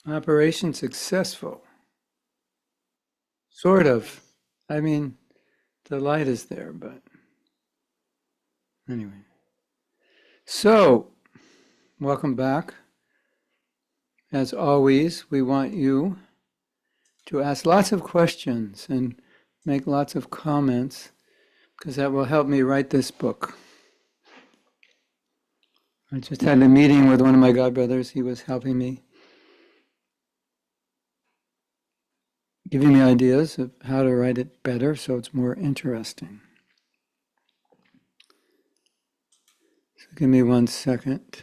Operation successful. Sort of. I mean, the light is there, but anyway. So, welcome back. As always, we want you to ask lots of questions and make lots of comments, because that will help me write this book. I just had a meeting with one of my godbrothers. He was helping me, giving me ideas of how to write it better so it's more interesting. So give me 1 second,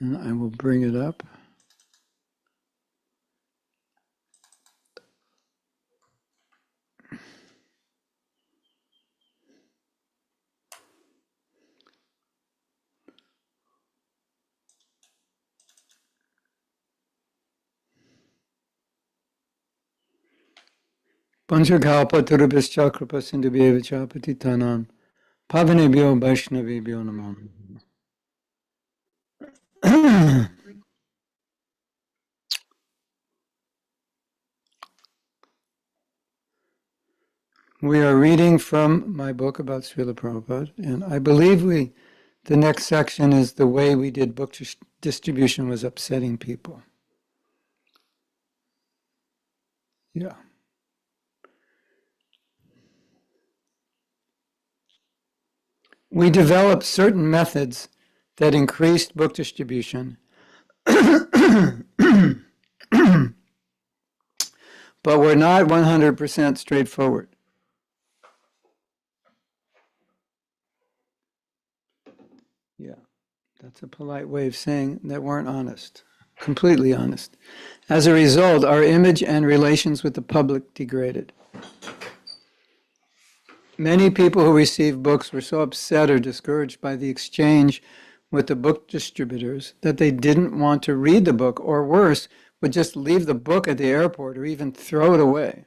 and I will bring it up. Panchakalpa Turubhischa Kripa Sindhubhyevacha Patitanam Pavanebhyo Vaishnavebhyo Namah. We are reading from my book about Srila Prabhupada, and I believe the next section is the way we did book distribution was upsetting people. Yeah. We developed certain methods that increased book distribution, but were not 100% straightforward. Yeah, that's a polite way of saying that weren't honest, completely honest. As a result, our image and relations with the public degraded. Many people who received books were so upset or discouraged by the exchange with the book distributors that they didn't want to read the book, or worse, would just leave the book at the airport or even throw it away.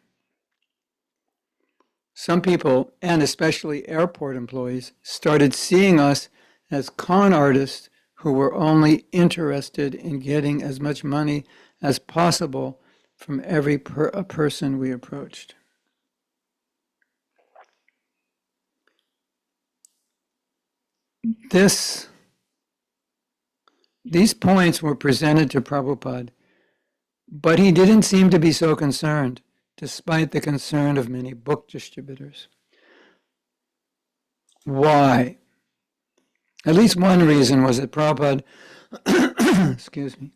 Some people, and especially airport employees, started seeing us as con artists who were only interested in getting as much money as possible from every person we approached. These points were presented to Prabhupada, but he didn't seem to be so concerned, despite the concern of many book distributors. Why? At least one reason was that Prabhupada, excuse me,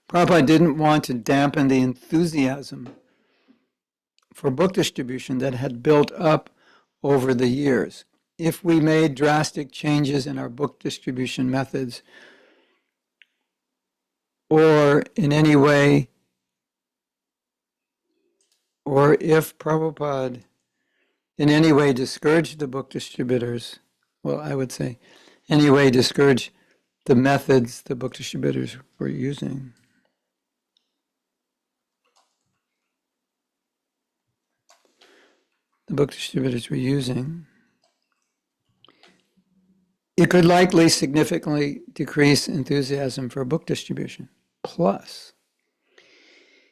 Prabhupada didn't want to dampen the enthusiasm for book distribution that had built up over the years. If we made drastic changes in our book distribution methods, or in any way, or if Prabhupada in any way discouraged the book distributors, well, I would say, any way discouraged the methods the book distributors were using. It could likely significantly decrease enthusiasm for book distribution. Plus,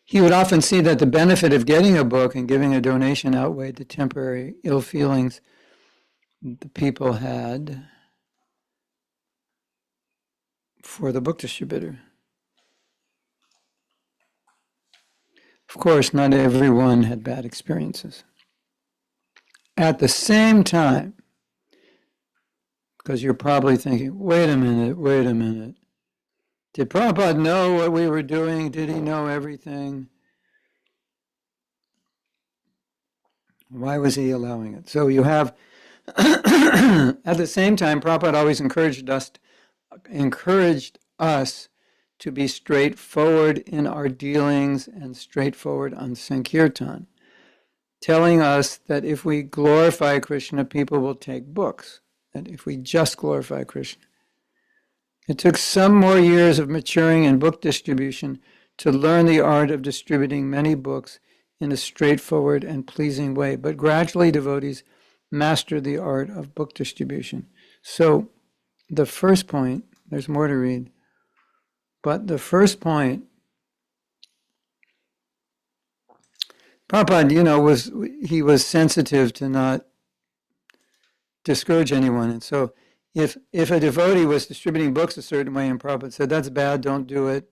he would often see that the benefit of getting a book and giving a donation outweighed the temporary ill feelings the people had for the book distributor. Of course, not everyone had bad experiences. At the same time, because you're probably thinking, wait a minute. Did Prabhupada know what we were doing? Did he know everything? Why was he allowing it? So you have, at the same time, Prabhupada always encouraged us to be straightforward in our dealings and straightforward on Sankirtan, telling us that if we glorify Krishna, people will take books, that if we just glorify Krishna. It took some more years of maturing in book distribution to learn the art of distributing many books in a straightforward and pleasing way, but gradually devotees master the art of book distribution. So the first point, there's more to read, but the first point, Prabhupada, he was sensitive to not discourage anyone. And so if a devotee was distributing books a certain way and Prabhupada said, that's bad, don't do it,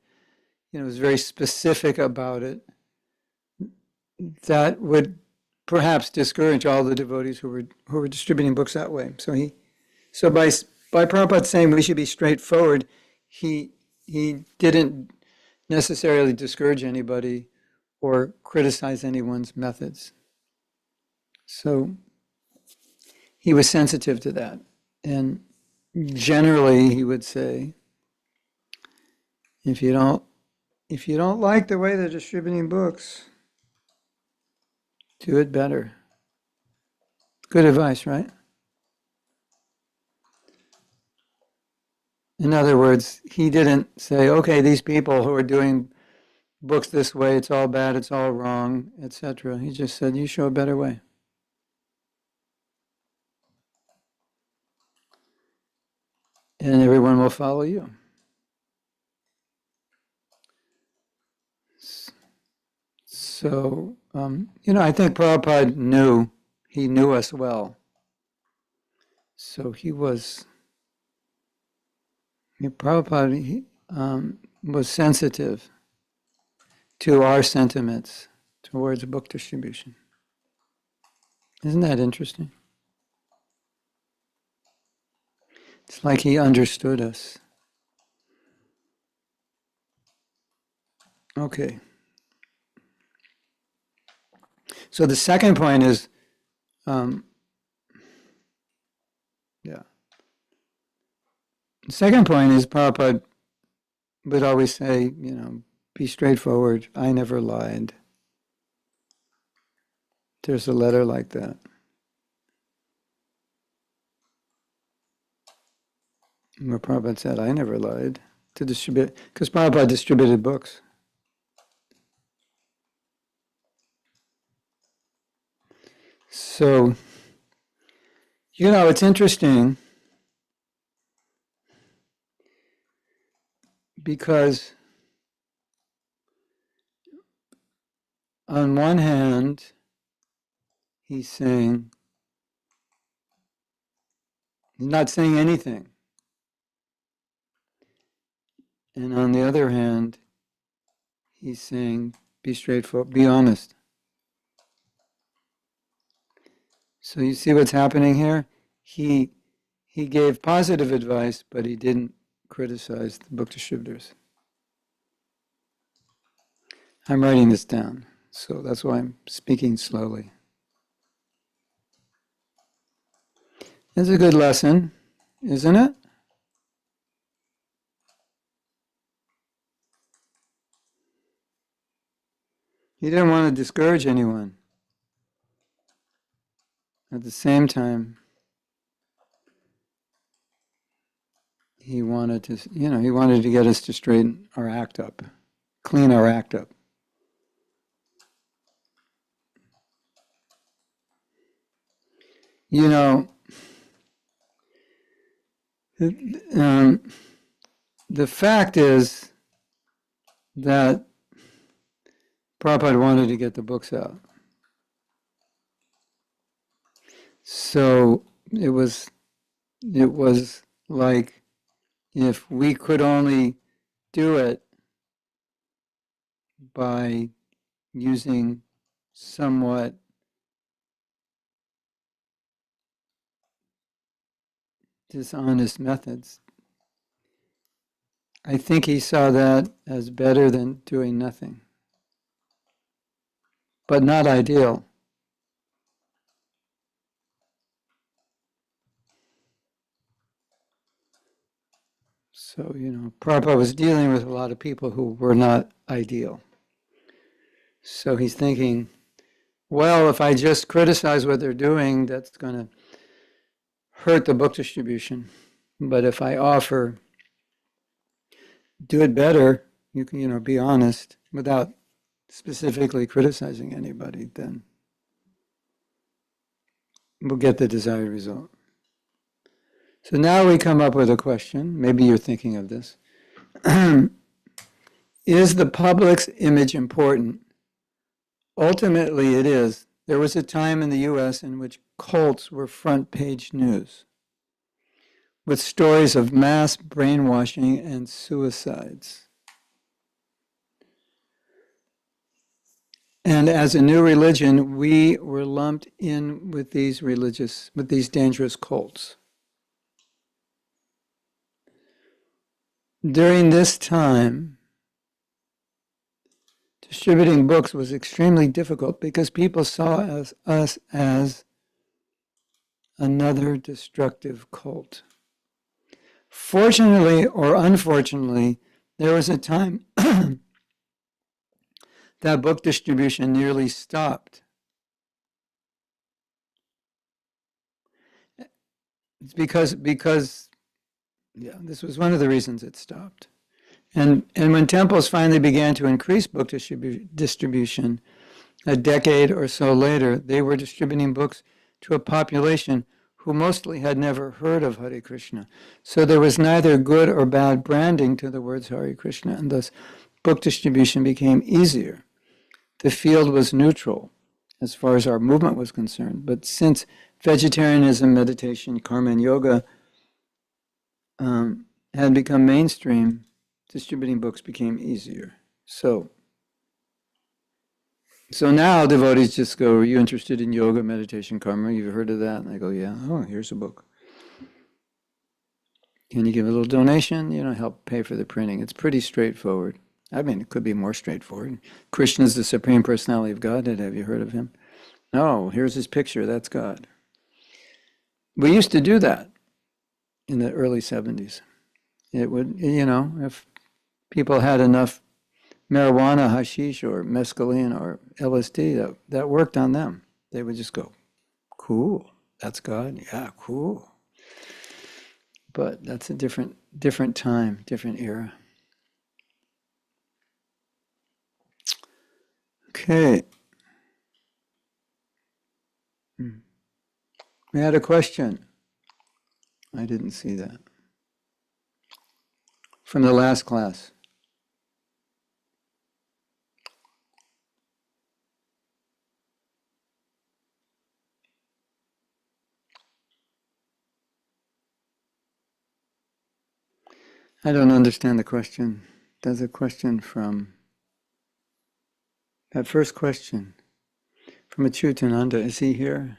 was very specific about it, that would perhaps discourage all the devotees who were distributing books that way. So by Prabhupada saying we should be straightforward, he didn't necessarily discourage anybody or criticize anyone's methods. So he was sensitive to that. And generally he would say, if you don't like the way they're distributing books, do it better. Good advice, right? In other words, he didn't say, okay, these people who are doing books this way, it's all bad, it's all wrong, etc. He just said, you show a better way. And everyone will follow you. So, I think Prabhupada knew us well. So Prabhupada was sensitive to our sentiments towards book distribution. Isn't that interesting? It's like he understood us. Okay. So the second point is, The second point is Prabhupada would always say, be straightforward. I never lied. There's a letter like that. Where Prabhupada said, I never lied to distribute, because Prabhupada distributed books. So, it's interesting because on one hand, he's not saying anything. And on the other hand, he's saying, be straightforward, be honest. So you see what's happening here? He gave positive advice, but he didn't criticize the book distributors. I'm writing this down, so that's why I'm speaking slowly. It's a good lesson, isn't it? He didn't want to discourage anyone. At the same time, he wanted to get us to straighten our act up, clean our act up. The fact is that Prabhupada wanted to get the books out. So it was like if we could only do it by using somewhat dishonest methods, I think he saw that as better than doing nothing, but not ideal. So, Prabhupada was dealing with a lot of people who were not ideal. So he's thinking, well, if I just criticize what they're doing, that's going to hurt the book distribution. But if I offer, do it better, you can, be honest without specifically criticizing anybody, then we'll get the desired result. So now we come up with a question. Maybe you're thinking of this. Is the public's image important? Ultimately, it is. There was a time in the U.S. in which cults were front page news, with stories of mass brainwashing and suicides. And as a new religion, we were lumped in with these dangerous cults. During this time, distributing books was extremely difficult because people saw us as another destructive cult. Fortunately or unfortunately, there was a time that book distribution nearly stopped. It's because this was one of the reasons it stopped. And when temples finally began to increase book distribution, a decade or so later, they were distributing books to a population who mostly had never heard of Hare Krishna. So there was neither good or bad branding to the words Hare Krishna, and thus book distribution became easier. The field was neutral as far as our movement was concerned. But since vegetarianism, meditation, karma, and yoga had become mainstream, distributing books became easier. So now devotees just go, are you interested in yoga, meditation, karma? You've heard of that? And I go, yeah. Oh, here's a book. Can you give a little donation? Help pay for the printing. It's pretty straightforward. I mean, it could be more straightforward. Krishna is the Supreme Personality of Godhead. Have you heard of him? No, here's his picture. That's God. We used to do that in the early 70s. It would, if people had enough marijuana, hashish, or mescaline, or LSD, that worked on them. They would just go, cool, that's God, yeah, cool. But that's a different time, different era. Okay. We had a question. I didn't see that. From the last class. I don't understand the question. There's a question from that first question from Achyutananda. Is he here?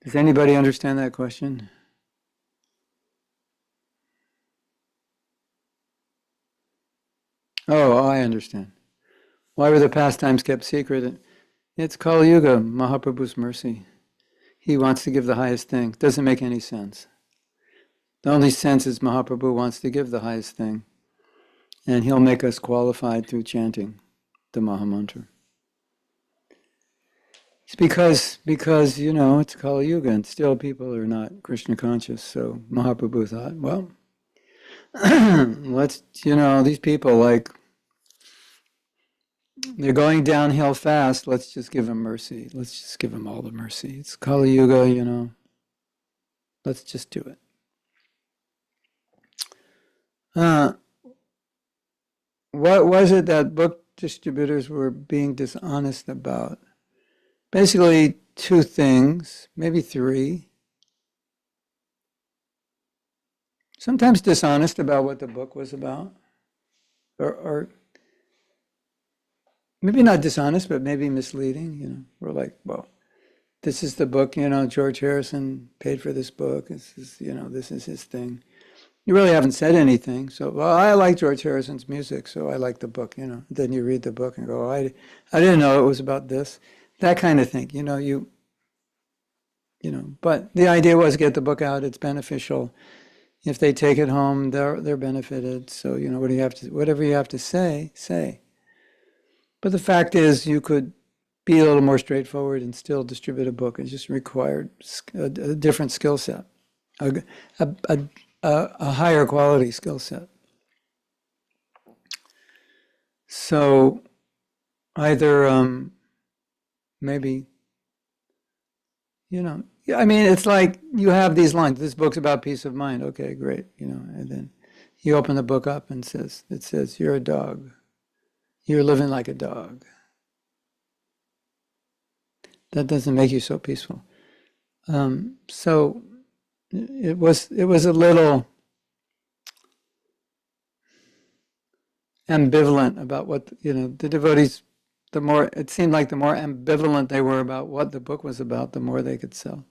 Does anybody understand that question? Oh, I understand. Why were the pastimes kept secret? It's Kali Yuga, Mahaprabhu's mercy. He wants to give the highest thing. Doesn't make any sense. The only sense is Mahaprabhu wants to give the highest thing. And he'll make us qualified through chanting the Mahamantra. It's because it's Kali Yuga and still people are not Krishna conscious. So Mahaprabhu thought, well, let's, these people they're going downhill fast. Let's just give them mercy. Let's just give them all the mercy. It's Kali Yuga, let's just do it. What was it that book distributors were being dishonest about? Basically, two things, maybe three. Sometimes dishonest about what the book was about, or maybe not dishonest, but maybe misleading. We're like, well, this is the book, George Harrison paid for this book. This is his thing. You really haven't said anything. So, well, I like George Harrison's music, so I like the book, Then you read the book and go, I didn't know it was about this. That kind of thing, But the idea was get the book out. It's beneficial. If they take it home, they're benefited. So, whatever you have to say, say. But the fact is, you could be a little more straightforward and still distribute a book. It just required a different skill set, a higher quality skill set. So either maybe, Yeah, I mean, it's like you have these lines. This book's about peace of mind. Okay, great. And then you open the book up and it says, you're a dog. You're living like a dog. That doesn't make you so peaceful. So it was a little ambivalent about what, the devotees, it seemed like the more ambivalent they were about what the book was about, the more they could sell.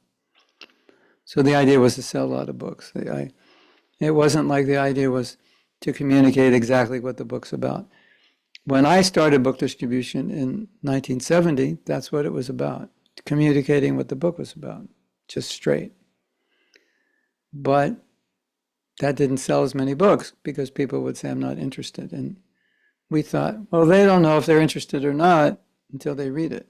So the idea was to sell a lot of books. It wasn't like the idea was to communicate exactly what the book's about. When I started book distribution in 1970, that's what it was about, communicating what the book was about, just straight. But that didn't sell as many books because people would say, I'm not interested. And we thought, well, they don't know if they're interested or not until they read it.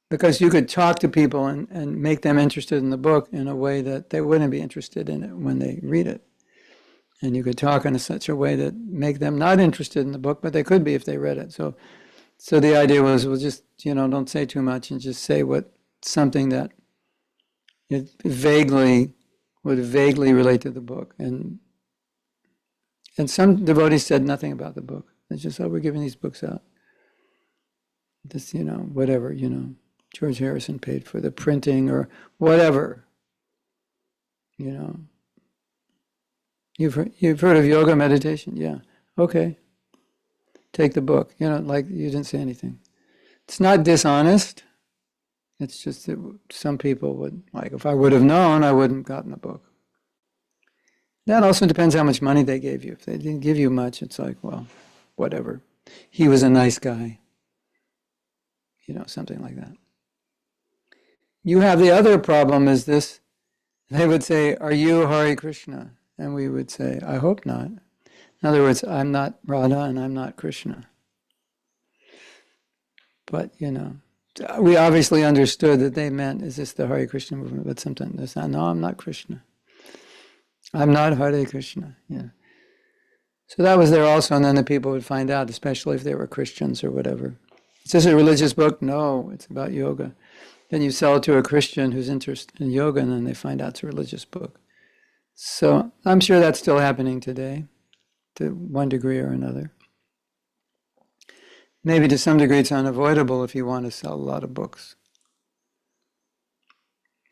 Because you could talk to people and make them interested in the book in a way that they wouldn't be interested in it when they read it. And you could talk in such a way that make them not interested in the book, but they could be if they read it. So the idea was, well, just, don't say too much and just say something that it would vaguely relate to the book. And some devotees said nothing about the book. They just, we're giving these books out. This, whatever, George Harrison paid for the printing or whatever, You've heard of yoga meditation? Yeah. Okay. Take the book. Like you didn't say anything. It's not dishonest. It's just that some people would, like, if I would have known, I wouldn't have gotten the book. That also depends how much money they gave you. If they didn't give you much, it's like, well, whatever. He was a nice guy. Something like that. You have the other problem is this. They would say, are you Hare Krishna? And we would say, I hope not. In other words, I'm not Radha and I'm not Krishna. But, we obviously understood that they meant, is this the Hare Krishna movement? But sometimes they say, no, I'm not Krishna. I'm not Hare Krishna. Yeah. So that was there also, and then the people would find out, especially if they were Christians or whatever. Is this a religious book? No, it's about yoga. Then you sell it to a Christian who's interested in yoga, and then they find out it's a religious book. So I'm sure that's still happening today, to one degree or another. Maybe to some degree it's unavoidable if you want to sell a lot of books.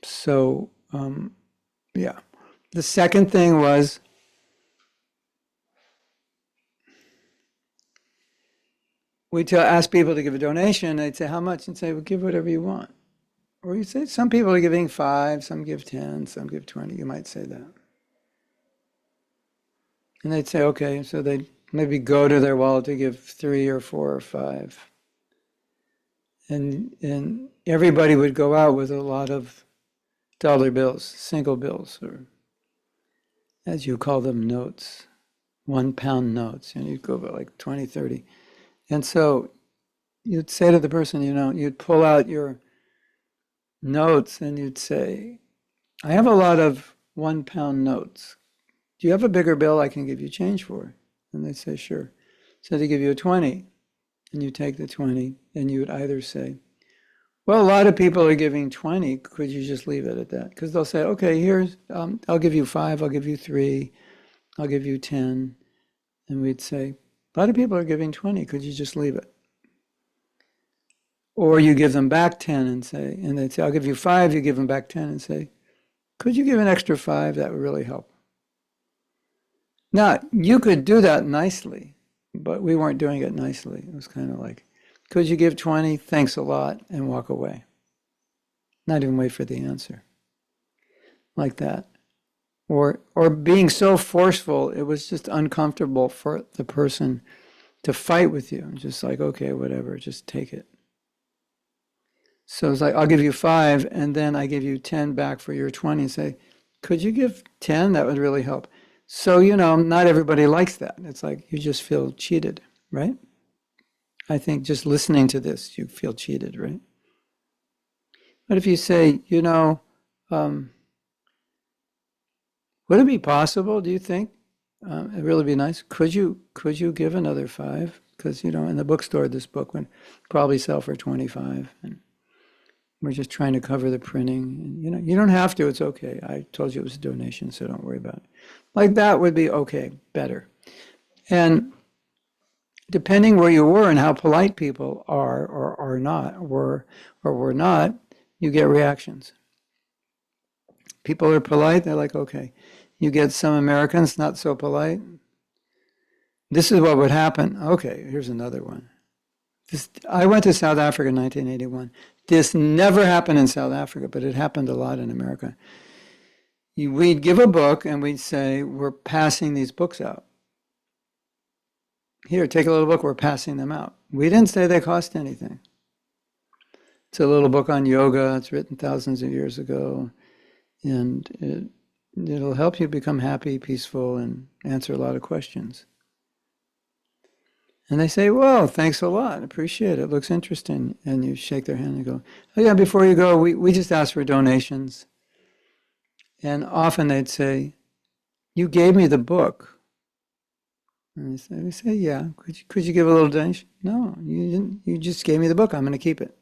So, yeah. The second thing was, we ask people to give a donation, they'd say, how much? And say, well, give whatever you want. Or you say, some people are giving 5, some give 10, some give 20. You might say that. And they'd say, okay, so they'd maybe go to their wallet to give 3 or 4 or 5. And everybody would go out with a lot of dollar bills, single bills, or as you call them, notes, £1 notes. And you'd go about like 20, 30. And so you'd say to the person, you'd pull out your notes and you'd say, I have a lot of £1 notes. Do you have a bigger bill I can give you change for? And they'd say, sure. So they give you a 20, and you take the 20, and you would either say, well, a lot of people are giving 20, could you just leave it at that? Because they'll say, okay, here's, I'll give you 5, I'll give you 3, I'll give you 10. And we'd say, a lot of people are giving 20, could you just leave it? Or you give them back 10 and they'd say, I'll give you 5, you give them back 10 and say, could you give an extra 5? That would really help. Now, you could do that nicely, but we weren't doing it nicely. It was kind of like, could you give 20? Thanks a lot, and walk away. Not even wait for the answer. Like that. Or being so forceful, it was just uncomfortable for the person to fight with you. Just like, okay, whatever, just take it. So it's like, I'll give you 5, and then I give you 10 back for your 20 and say, could you give 10? That would really help. So, not everybody likes that. It's like you just feel cheated, right? I think just listening to this, you feel cheated, right? But if you say, would it be possible, do you think? It'd really be nice. Could you give another 5? Because, in the bookstore, this book would probably sell for 25. And We're just trying to cover the printing. And, you don't have to. It's okay. I told you it was a donation, so don't worry about it. Like that would be okay, better. And depending where you were and how polite people are or are not, were not, you get reactions. People are polite, they're like, okay. You get some Americans not so polite. This is what would happen. Okay, here's another one. I went to South Africa in 1981. This never happened in South Africa, but it happened a lot in America. We'd give a book and we'd say, we're passing these books out. Here, take a little book, we're passing them out. We didn't say they cost anything. It's a little book on yoga. It's written thousands of years ago. And it'll help you become happy, peaceful, and answer a lot of questions. And they say, well, thanks a lot. Appreciate it. Looks interesting. And you shake their hand and go, oh yeah, before you go, we just asked for donations. And often they'd say, you gave me the book. And we say, yeah, could you give a little donation? No, you didn't. You just gave me the book. I'm going to keep it.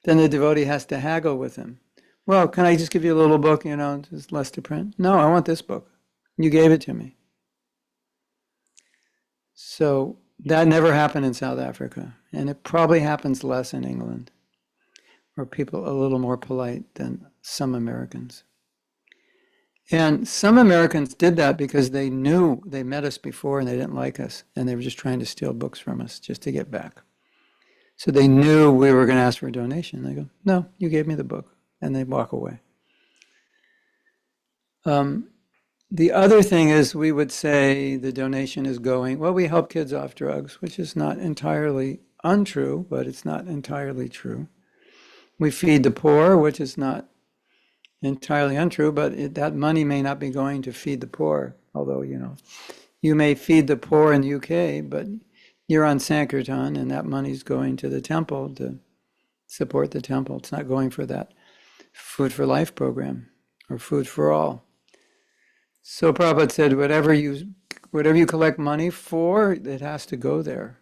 Then the devotee has to haggle with him. Well, can I just give you a little book, just less to print? No, I want this book. You gave it to me. So that never happened in South Africa. And it probably happens less in England, where people are a little more polite than some Americans. And some Americans did that because they knew they met us before and they didn't like us. And they were just trying to steal books from us just to get back. So they knew we were going to ask for a donation. They go, no, you gave me the book. And they walk away. The other thing is we would say the donation is going, well, we help kids off drugs, which is not entirely untrue, but it's not entirely true. We feed the poor, which is not entirely untrue, but that money may not be going to feed the poor. Although, you may feed the poor in the UK, but you're on Sankirtan and that money's going to the temple to support the temple. It's not going for that Food for Life program or Food for All. So Prabhupada said, whatever you collect money for, it has to go there.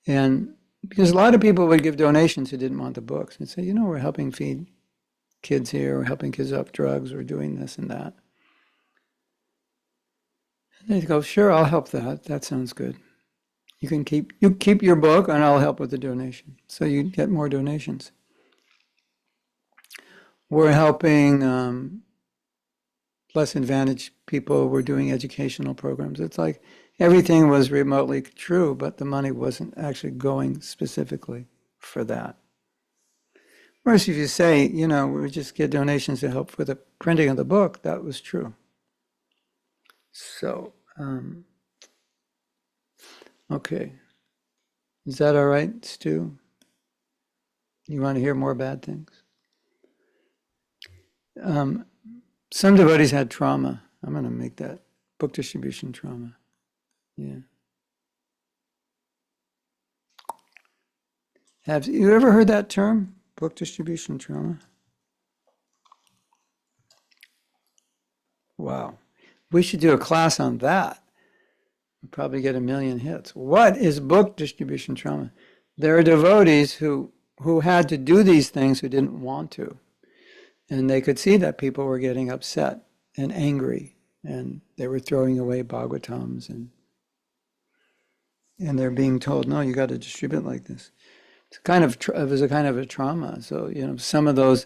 And because a lot of people would give donations who didn't want the books and say, we're helping feed kids here, we're helping kids off drugs, we're doing this and that. And they'd go, sure, I'll help that. That sounds good. You keep your book and I'll help with the donation. So you get more donations. We're helping less advantaged people. We're doing educational programs. It's like everything was remotely true, but the money wasn't actually going specifically for that. Whereas if you say, we just get donations to help with the printing of the book, that was true. So, okay. Is that all right, Stu? You want to hear more bad things? Some devotees had trauma. I'm going to make that book distribution trauma. Yeah. Have you ever heard that term? Book distribution trauma? Wow. We should do a class on that. We'll probably get 1 million hits. What is book distribution trauma? There are devotees who had to do these things who didn't want to. And they could see that people were getting upset and angry, and they were throwing away Bhagavatams, and they're being told, no, you got to distribute like this. It was a kind of a trauma. So, some of those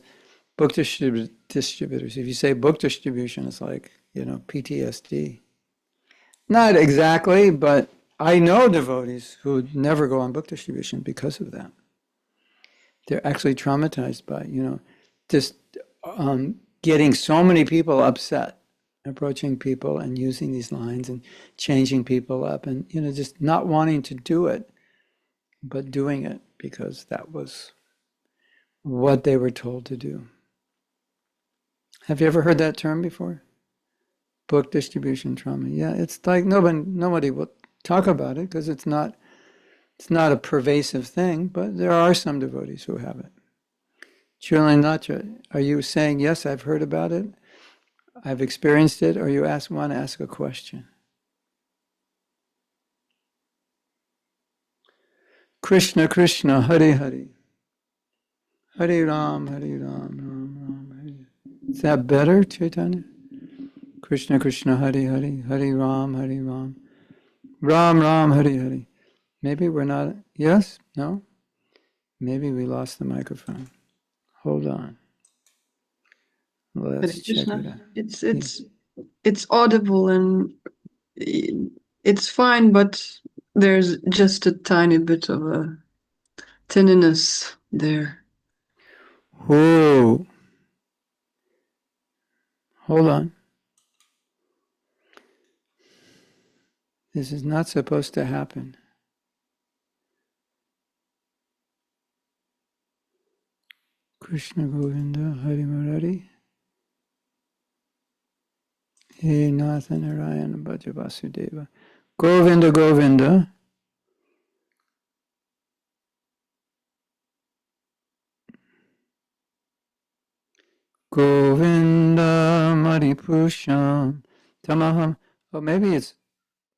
book distributors, if you say book distribution, it's like, PTSD. Not exactly, but I know devotees who never go on book distribution because of that. They're actually traumatized by, just getting so many people upset, approaching people and using these lines and changing people up and, just not wanting to do it, but doing it because that was what they were told to do. Have you ever heard that term before? Book distribution trauma. Yeah, it's like nobody will talk about it because it's not a pervasive thing, but there are some devotees who have it. Chulanacha, are you saying, yes, I've heard about it, I've experienced it, or you want to ask a question? Krishna, Krishna, Hare Hare. Hare Ram, Hare Ram, Ram Ram, Hare. Is that better, Chaitanya? Krishna Krishna, Hare Hare, Hare Ram, Hare Ram, Ram Ram, Hare Hare. Maybe we're not. Yes? No? Maybe we lost the microphone. Hold on. Hare Let's check it Krishna. out. It's audible and it's fine, but there's just a tiny bit of a tinniness there. Whoa. Hold on. This is not supposed to happen. Krishna Govinda Hari Murari. He Natha Narayana Bhaja Vasudeva. Govinda Govinda. Govinda Maripusham Tamaham. Oh, maybe it's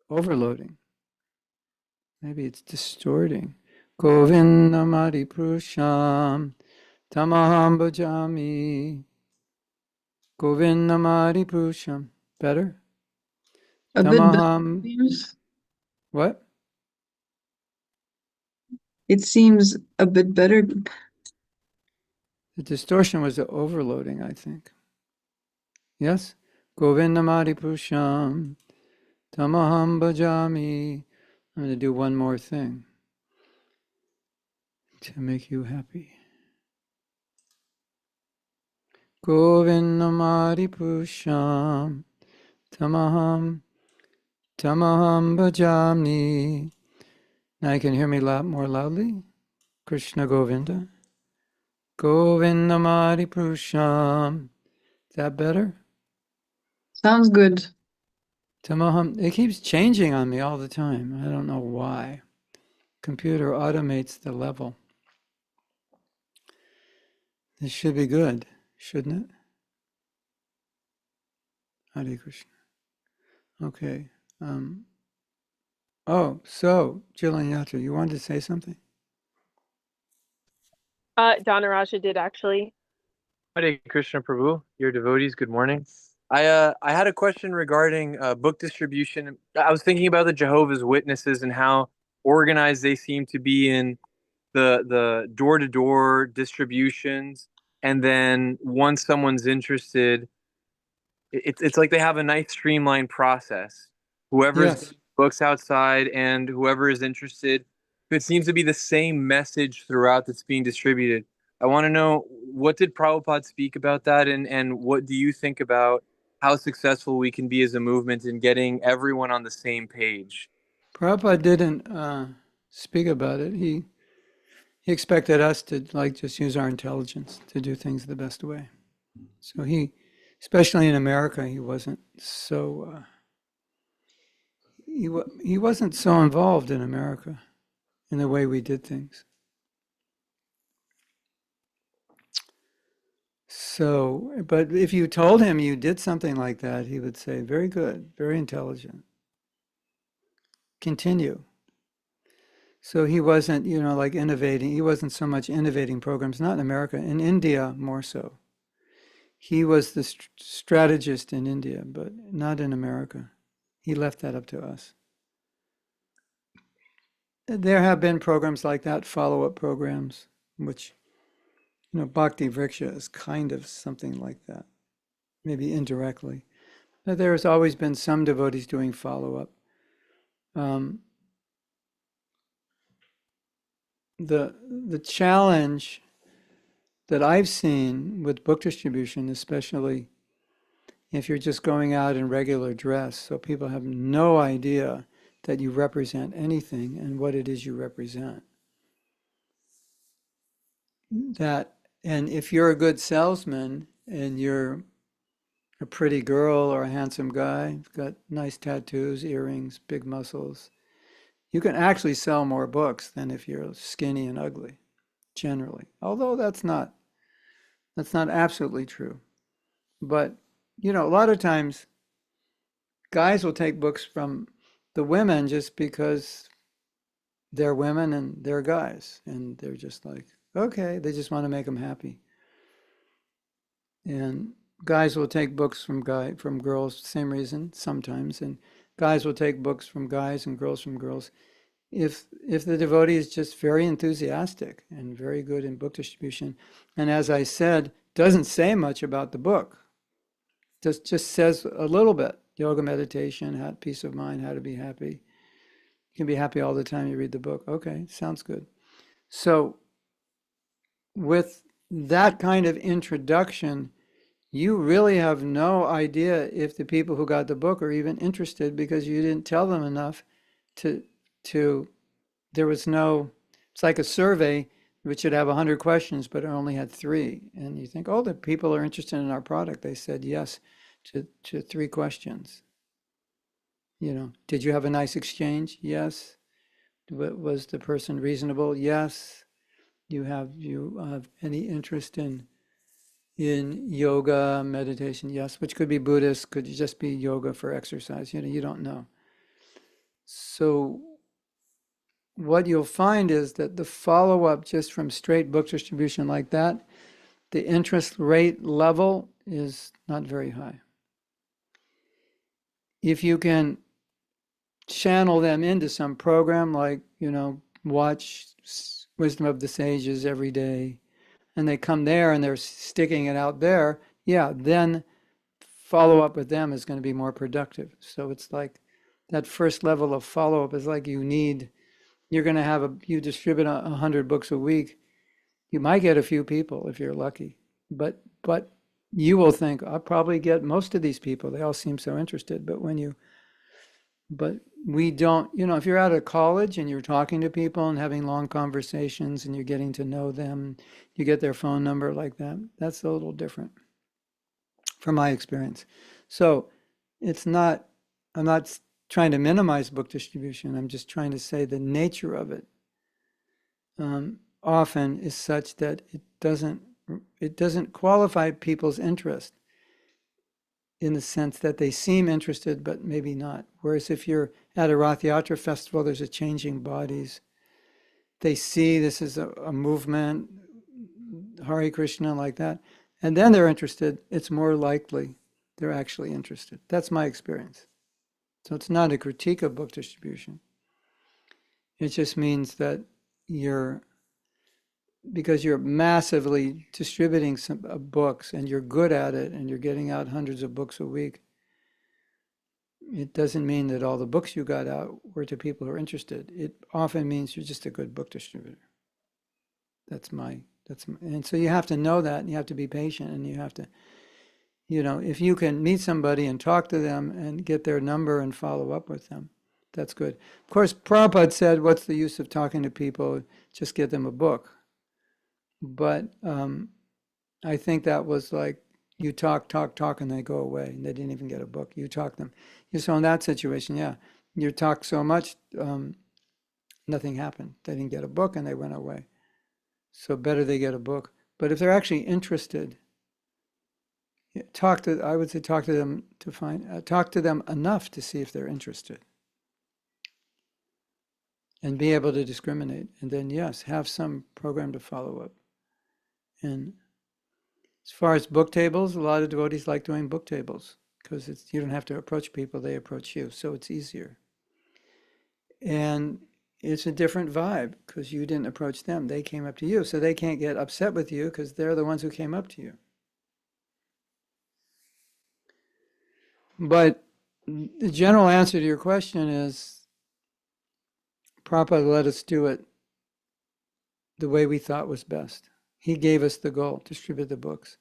overloading. Maybe it's distorting. Govinda Maripusham Tamaham Bhajami. Govinda Maripusham. Better? A bit better, Tamaham. seems. What? It seems a bit better. The distortion was the overloading, I think. Yes? Govinda Maripusham Tamaham Bhajami. I'm going to do one more thing to make you happy. Govinda Maripusham Tamaham Bhajami. Now you can hear me more loudly. Krishna Govinda. Govinda Maripusham. Is that better? Sounds good. Tamaham. It keeps changing on me all the time. I don't know why. Computer automates the level. This should be good, shouldn't it? Hare Krishna. Okay. So Jilan Yatra, you wanted to say something? Donna Raja did actually. Hare Krishna Prabhu, your devotees, good morning. I had a question regarding book distribution. I was thinking about the Jehovah's Witnesses and how organized they seem to be in the door-to-door distributions. And then once someone's interested, it's like they have a nice streamlined process. Whoever's Yes. books outside and whoever is interested, it seems to be the same message throughout that's being distributed. I want to know, what did Prabhupada speak about that, and what do you think about how successful we can be as a movement in getting everyone on the same page? Prabhupada didn't speak about it. He expected us to just use our intelligence to do things the best way. So especially in America, he wasn't so he wasn't so involved in America in the way we did things. So, but if you told him you did something like that, he would say, very good, very intelligent. Continue. So he wasn't, like innovating. He wasn't so much innovating programs, not in America, in India more so. He was the strategist in India, but not in America. He left that up to us. There have been programs like that, follow-up programs, which, Bhakti Vriksha is kind of something like that, maybe indirectly. But there has always been some devotees doing follow-up. The challenge that I've seen with book distribution, especially if you're just going out in regular dress, so people have no idea that you represent anything and what it is you represent. And if you're a good salesman and you're a pretty girl or a handsome guy, got nice tattoos, earrings, big muscles, you can actually sell more books than if you're skinny and ugly, generally. Although that's not absolutely true. But, a lot of times guys will take books from the women just because they're women and they're guys. And they're just like, Okay, they just want to make them happy. And guys will take books from girls, same reason sometimes, and guys will take books from guys and girls from girls. If the devotee is just very enthusiastic and very good in book distribution, and as I said, doesn't say much about the book, just says a little bit, yoga, meditation, peace of mind, how to be happy. You can be happy all the time you read the book. Okay, sounds good. So with that kind of introduction, you really have no idea if the people who got the book are even interested because you didn't tell them enough to there was no, it's like a survey which should have 100 questions, but it only had 3. And you think, oh, the people are interested in our product. They said yes to 3 questions. Did you have a nice exchange? Yes. Was the person reasonable? Yes. You have any interest in yoga, meditation? Yes. Which could be Buddhist, could just be yoga for exercise. You don't know. So what you'll find is that the follow-up just from straight book distribution like that, the interest rate level is not very high. If you can channel them into some program like, watch Wisdom of the Sages every day, and they come there and they're sticking it out there, yeah, then follow up with them is going to be more productive. So it's like that first level of follow-up is like you're going to you distribute 100 books a week. You might get a few people if you're lucky, but you will think, I'll probably get most of these people. They all seem so interested. But we don't, if you're out of college and you're talking to people and having long conversations and you're getting to know them, you get their phone number like that. That's a little different from my experience. So I'm not trying to minimize book distribution. I'm just trying to say the nature of it often is such that it doesn't qualify people's interest in the sense that they seem interested, but maybe not. Whereas if you're at a Rath Yatra festival, there's a changing bodies. They see this is a movement, Hare Krishna, like that, and then they're interested. It's more likely they're actually interested. That's my experience. So it's not a critique of book distribution. It just means that because you're massively distributing some books and you're good at it and you're getting out hundreds of books a week, it doesn't mean that all the books you got out were to people who are interested. It often means you're just a good book distributor. And so you have to know that, and you have to be patient, and you have to, if you can meet somebody and talk to them and get their number and follow up with them, that's good. Of course, Prabhupada said, what's the use of talking to people? Just get them a book. But I think that was like you talk, and they go away, and they didn't even get a book. You talk them. So in that situation, yeah, you talk so much, nothing happened. They didn't get a book, and they went away. So better they get a book. But if they're actually interested, I would say talk to them talk to them enough to see if they're interested. And be able to discriminate. And then, yes, have some program to follow up. And as far as book tables, a lot of devotees like doing book tables because you don't have to approach people, they approach you. So it's easier. And it's a different vibe because you didn't approach them. They came up to you. So they can't get upset with you because they're the ones who came up to you. But the general answer to your question is Prabhupada let us do it the way we thought was best. He gave us the goal, distribute the books,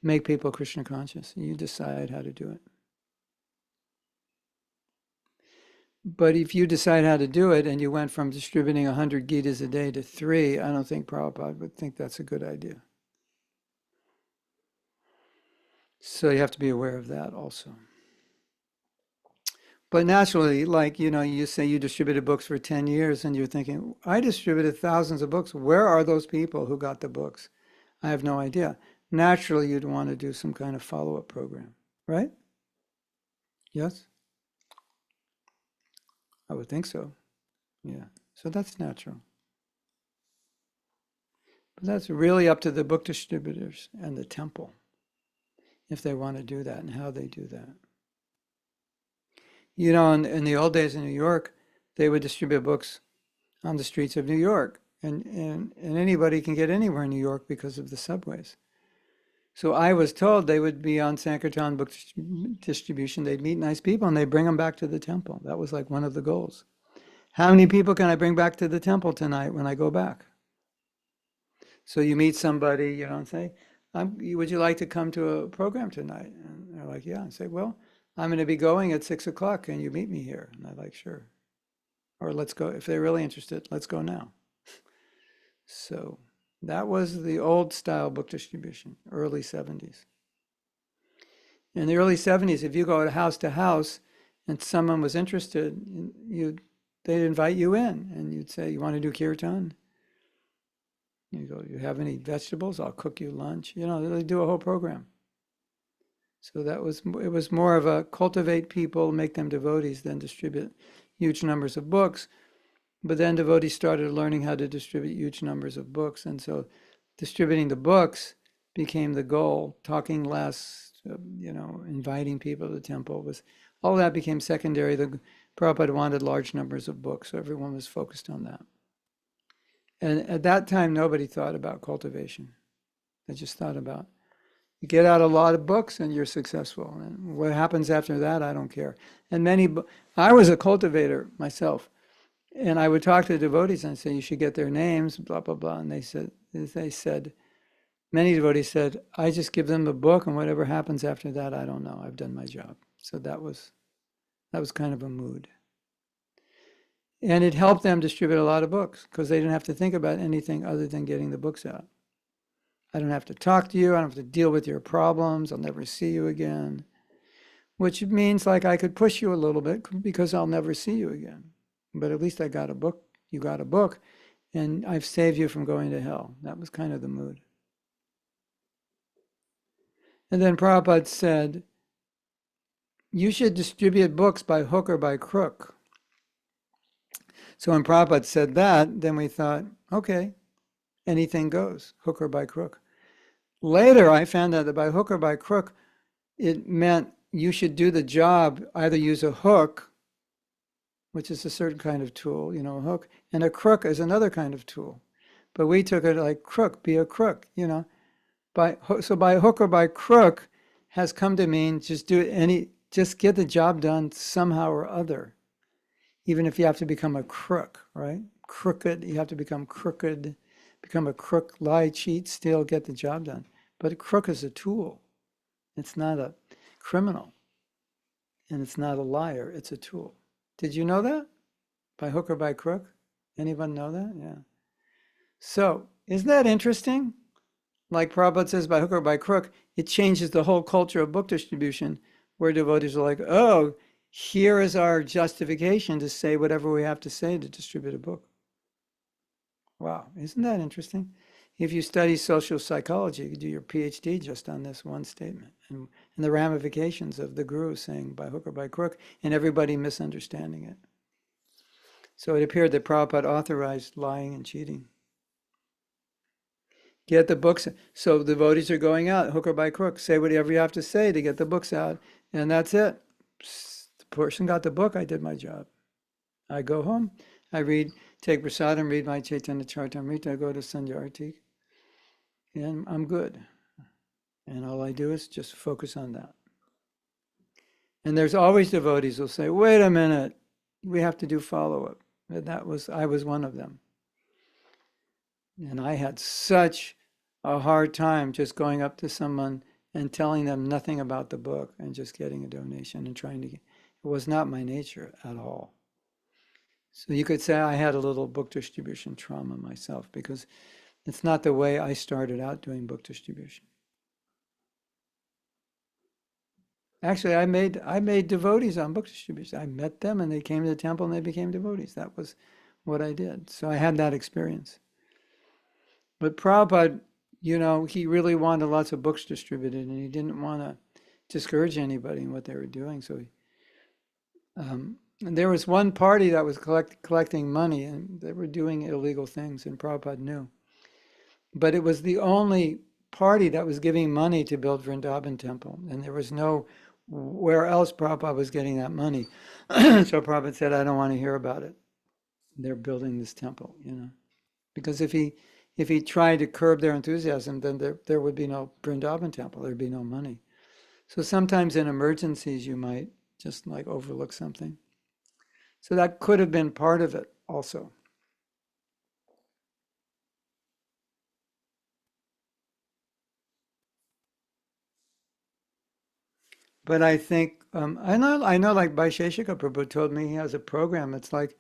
make people Krishna conscious. You decide how to do it. But if you decide how to do it and you went from distributing 100 Gitas a day to 3, I don't think Prabhupada would think that's a good idea. So you have to be aware of that also. But naturally, like, you say you distributed books for 10 years and you're thinking, I distributed thousands of books. Where are those people who got the books? I have no idea. Naturally, you'd want to do some kind of follow-up program, right? Yes? I would think so. Yeah. So that's natural. But that's really up to the book distributors and the temple, if they want to do that and how they do that. You know, in the old days in New York, they would distribute books on the streets of New York. And anybody can get anywhere in New York because of the subways. So I was told they would be on Sankirtan book distribution. They'd meet nice people and they'd bring them back to the temple. That was like one of the goals. How many people can I bring back to the temple tonight when I go back? So you meet somebody, you know, and say, would you like to come to a program tonight? And they're like, yeah. I say, well, I'm going to be going at 6 o'clock. Can you meet me here? And they're like, sure. Or let's go. If they're really interested, let's go now. So that was the old style book distribution, early 70s. In the early 70s, if you go to house and someone was interested, they'd invite you in and you'd say, you want to do kirtan? You go, you have any vegetables? I'll cook you lunch. You know, they do a whole program. So it was more of a cultivate people, make them devotees, than distribute huge numbers of books. But then devotees started learning how to distribute huge numbers of books. And so distributing the books became the goal. Talking less, inviting people to the temple, all that became secondary. The Prabhupada wanted large numbers of books, so everyone was focused on that. And at that time, nobody thought about cultivation. They just thought about, you get out a lot of books and you're successful. And what happens after that, I don't care. And I was a cultivator myself. And I would talk to the devotees and say, you should get their names, blah, blah, blah. And they said, many devotees said, I just give them the book and whatever happens after that, I don't know. I've done my job. So that was kind of a mood. And it helped them distribute a lot of books because they didn't have to think about anything other than getting the books out. I don't have to talk to you. I don't have to deal with your problems. I'll never see you again. Which means like I could push you a little bit because I'll never see you again. But at least I got a book. You got a book, and I've saved you from going to hell. That was kind of the mood. And then Prabhupada said, you should distribute books by hook or by crook. So when Prabhupada said that, then we thought, okay, anything goes, hook or by crook. Later, I found out that by hook or by crook, it meant you should do the job, either use a hook, which is a certain kind of tool, a hook, and a crook is another kind of tool. But we took it like crook, be a crook, So by hook or by crook has come to mean just get the job done somehow or other. Even if you have to become a crook, right? Crooked, you have to become crooked, become a crook, lie, cheat, steal, get the job done. But a crook is a tool. It's not a criminal. And it's not a liar, it's a tool. Did you know that? By hook or by crook? Anyone know that? Yeah. So, isn't that interesting? Like Prabhupada says, by hook or by crook, it changes the whole culture of book distribution, where devotees are like, oh, here is our justification to say whatever we have to say to distribute a book. Wow, isn't that interesting? If you study social psychology, you could do your PhD just on this one statement and the ramifications of the guru saying by hook or by crook and everybody misunderstanding it. So it appeared that Prabhupada authorized lying and cheating. Get the books. So devotees are going out, hook or by crook, say whatever you have to say to get the books out, and that's it. The person got the book, I did my job. I go home, I take prasadam, read my Chaitanya Charitamrita, I go to Sandhya Arti, and I'm good. And all I do is just focus on that. And there's always devotees who'll say, wait a minute, we have to do follow-up. And I was one of them. And I had such a hard time just going up to someone and telling them nothing about the book and just getting a donation and it was not my nature at all. So you could say I had a little book distribution trauma myself because it's not the way I started out doing book distribution. Actually, I made devotees on book distribution. I met them and they came to the temple and they became devotees. That was what I did. So I had that experience. But Prabhupada, he really wanted lots of books distributed and he didn't want to discourage anybody in what they were doing. So and there was one party that was collecting money and they were doing illegal things and Prabhupada knew. but it was the only party that was giving money to build Vrindavan temple, and there was no where else Prabhupada was getting that money. So Prabhupada said, I don't want to hear about it. They're building this temple, because if he tried to curb their enthusiasm, then there would be no Vrindavan temple. There'd be no money. So sometimes in emergencies, you might just like overlook something. So that could have been part of it also. But I think I know like Vaisheshika Prabhu told me he has a program. It's like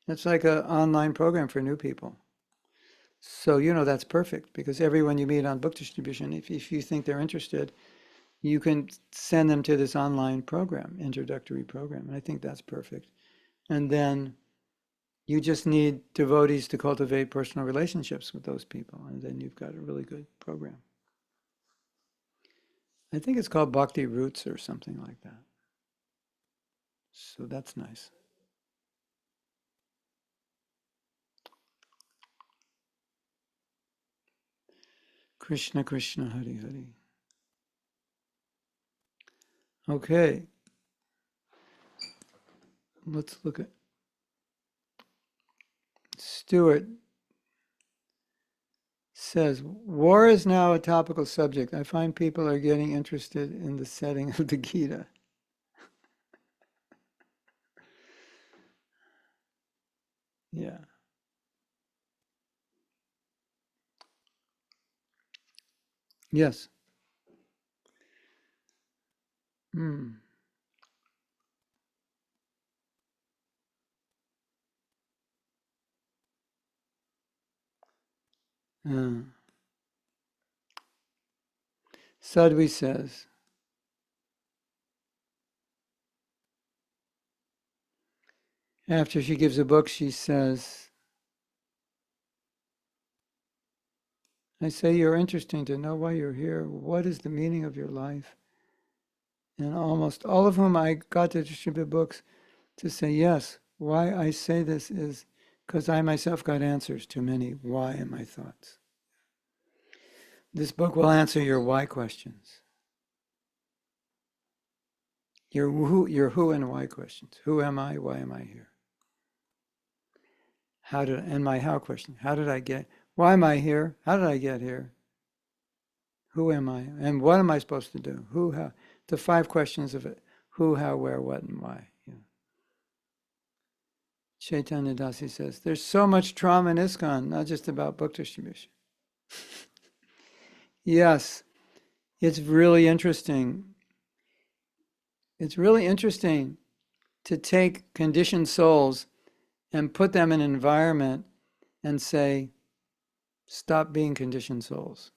an online program for new people. So that's perfect, because everyone you meet on book distribution, if you think they're interested, you can send them to this online program, introductory program. And I think that's perfect. And then you just need devotees to cultivate personal relationships with those people, and then you've got a really good program. I think it's called Bhakti Roots or something like that. So that's nice. Krishna Krishna Hari Hari. Okay. Let's look at Stuart says, war is now a topical subject. I find people are getting interested in the setting of the Gita. Yeah. Yes. Hmm. Sadhvi says, after she gives a book, she says, I say, you're interesting to know why you're here. What is the meaning of your life? And almost all of whom I got to distribute books to say, yes, why I say this is because I myself got answers to many why in my thoughts. This book will answer your why questions. Your who and why questions. Who am I? Why am I here? And my how question. How did I get? Why am I here? How did I get here? Who am I? And what am I supposed to do? Who, how? The 5 questions of it. Who, how, where, what, and why. Yeah. Chaitanya Dasi says, there's so much trauma in ISKCON, not just about book distribution. Yes, it's really interesting. It's really interesting to take conditioned souls and put them in an environment and say, stop being conditioned souls.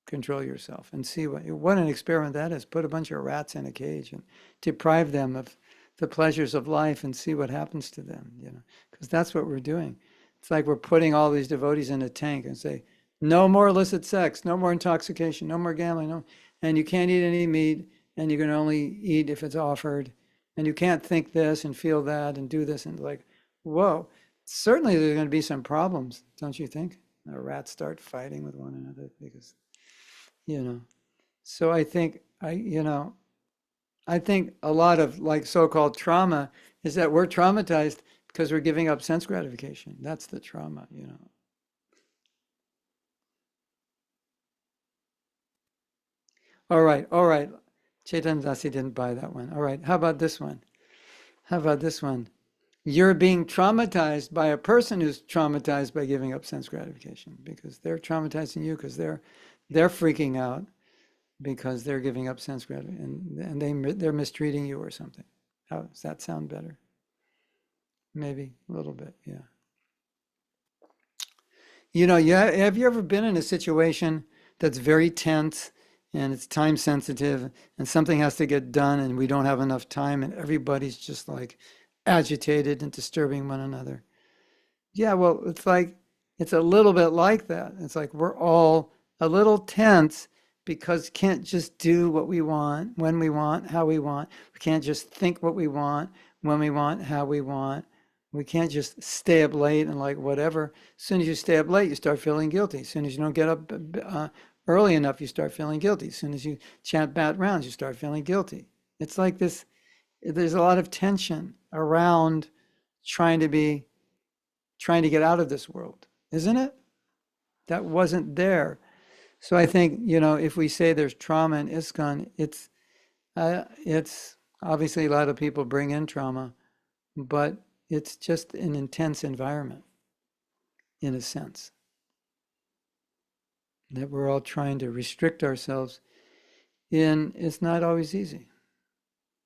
Control yourself, and see what an experiment that is. Put a bunch of rats in a cage and deprive them of the pleasures of life and see what happens to them, because that's what we're doing. It's like we're putting all these devotees in a tank and say, no more illicit sex, no more intoxication, no more gambling, and you can't eat any meat, and you can only eat if it's offered, and you can't think this and feel that and do this, and like, whoa, certainly there's going to be some problems, don't you think? The rats start fighting with one another because so I think I think a lot of like so-called trauma is that we're traumatized because we're giving up sense gratification. That's the trauma. All right. Chaitanya Dasi didn't buy that one. All right, how about this one? You're being traumatized by a person who's traumatized by giving up sense gratification, because they're traumatizing you because they're freaking out because they're giving up sense gratification, and they're mistreating you or something. How does that sound better? Maybe a little bit, yeah. Have you ever been in a situation that's very tense and it's time sensitive and something has to get done and we don't have enough time and everybody's just like agitated and disturbing one another? Yeah, well, it's a little bit like that. It's like we're all a little tense because we can't just do what we want, when we want, how we want. We can't just think what we want, when we want, how we want. We can't just stay up late and like whatever. As soon as you stay up late, you start feeling guilty. As soon as you don't get up early enough, you start feeling guilty. As soon as you chant bad rounds, you start feeling guilty. It's like this, there's a lot of tension around trying to get out of this world, isn't it? That wasn't there. So I think, if we say there's trauma in ISKCON, it's obviously a lot of people bring in trauma, but it's just an intense environment, in a sense, that we're all trying to restrict ourselves in. It's not always easy.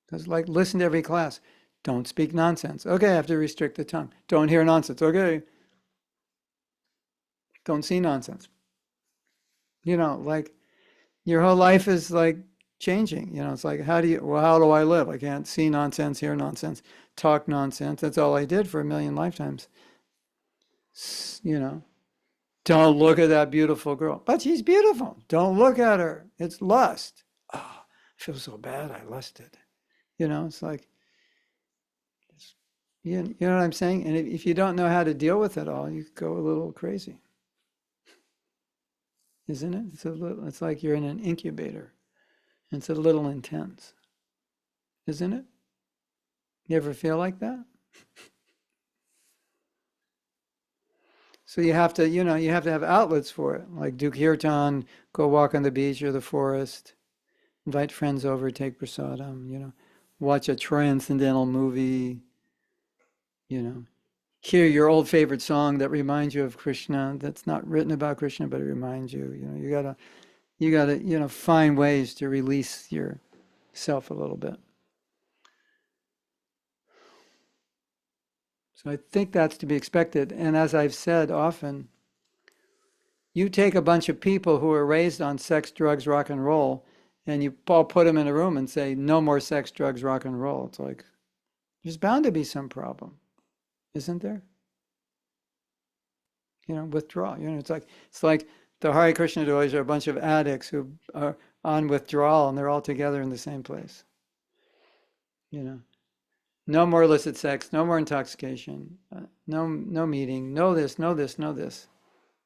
Because like, listen to every class. Don't speak nonsense. Okay, I have to restrict the tongue. Don't hear nonsense. Okay. Don't see nonsense. Like your whole life is like changing. It's like, how do I live? I can't see nonsense, hear nonsense, talk nonsense. That's all I did for a million lifetimes. Don't look at that beautiful girl. But she's beautiful. Don't look at her. It's lust. Oh, I feel so bad. I lusted. It's like, you know what I'm saying? And if you don't know how to deal with it all, you go a little crazy. Isn't it? It's like you're in an incubator. It's a little intense. Isn't it? You ever feel like that? So you have to have outlets for it, like do kirtan, go walk on the beach or the forest, invite friends over, take prasadam, watch a transcendental movie, hear your old favorite song that reminds you of Krishna, that's not written about Krishna, but it reminds you. You gotta find ways to release yourself a little bit. So I think that's to be expected. And as I've said often, you take a bunch of people who are raised on sex, drugs, rock and roll, and you all put them in a room and say, no more sex, drugs, rock and roll. It's like, there's bound to be some problem, isn't there? Withdrawal. It's like the Hare Krishna devotees are a bunch of addicts who are on withdrawal and they're all together in the same place. No more illicit sex, no more intoxication, no meeting, no this, no this, no this.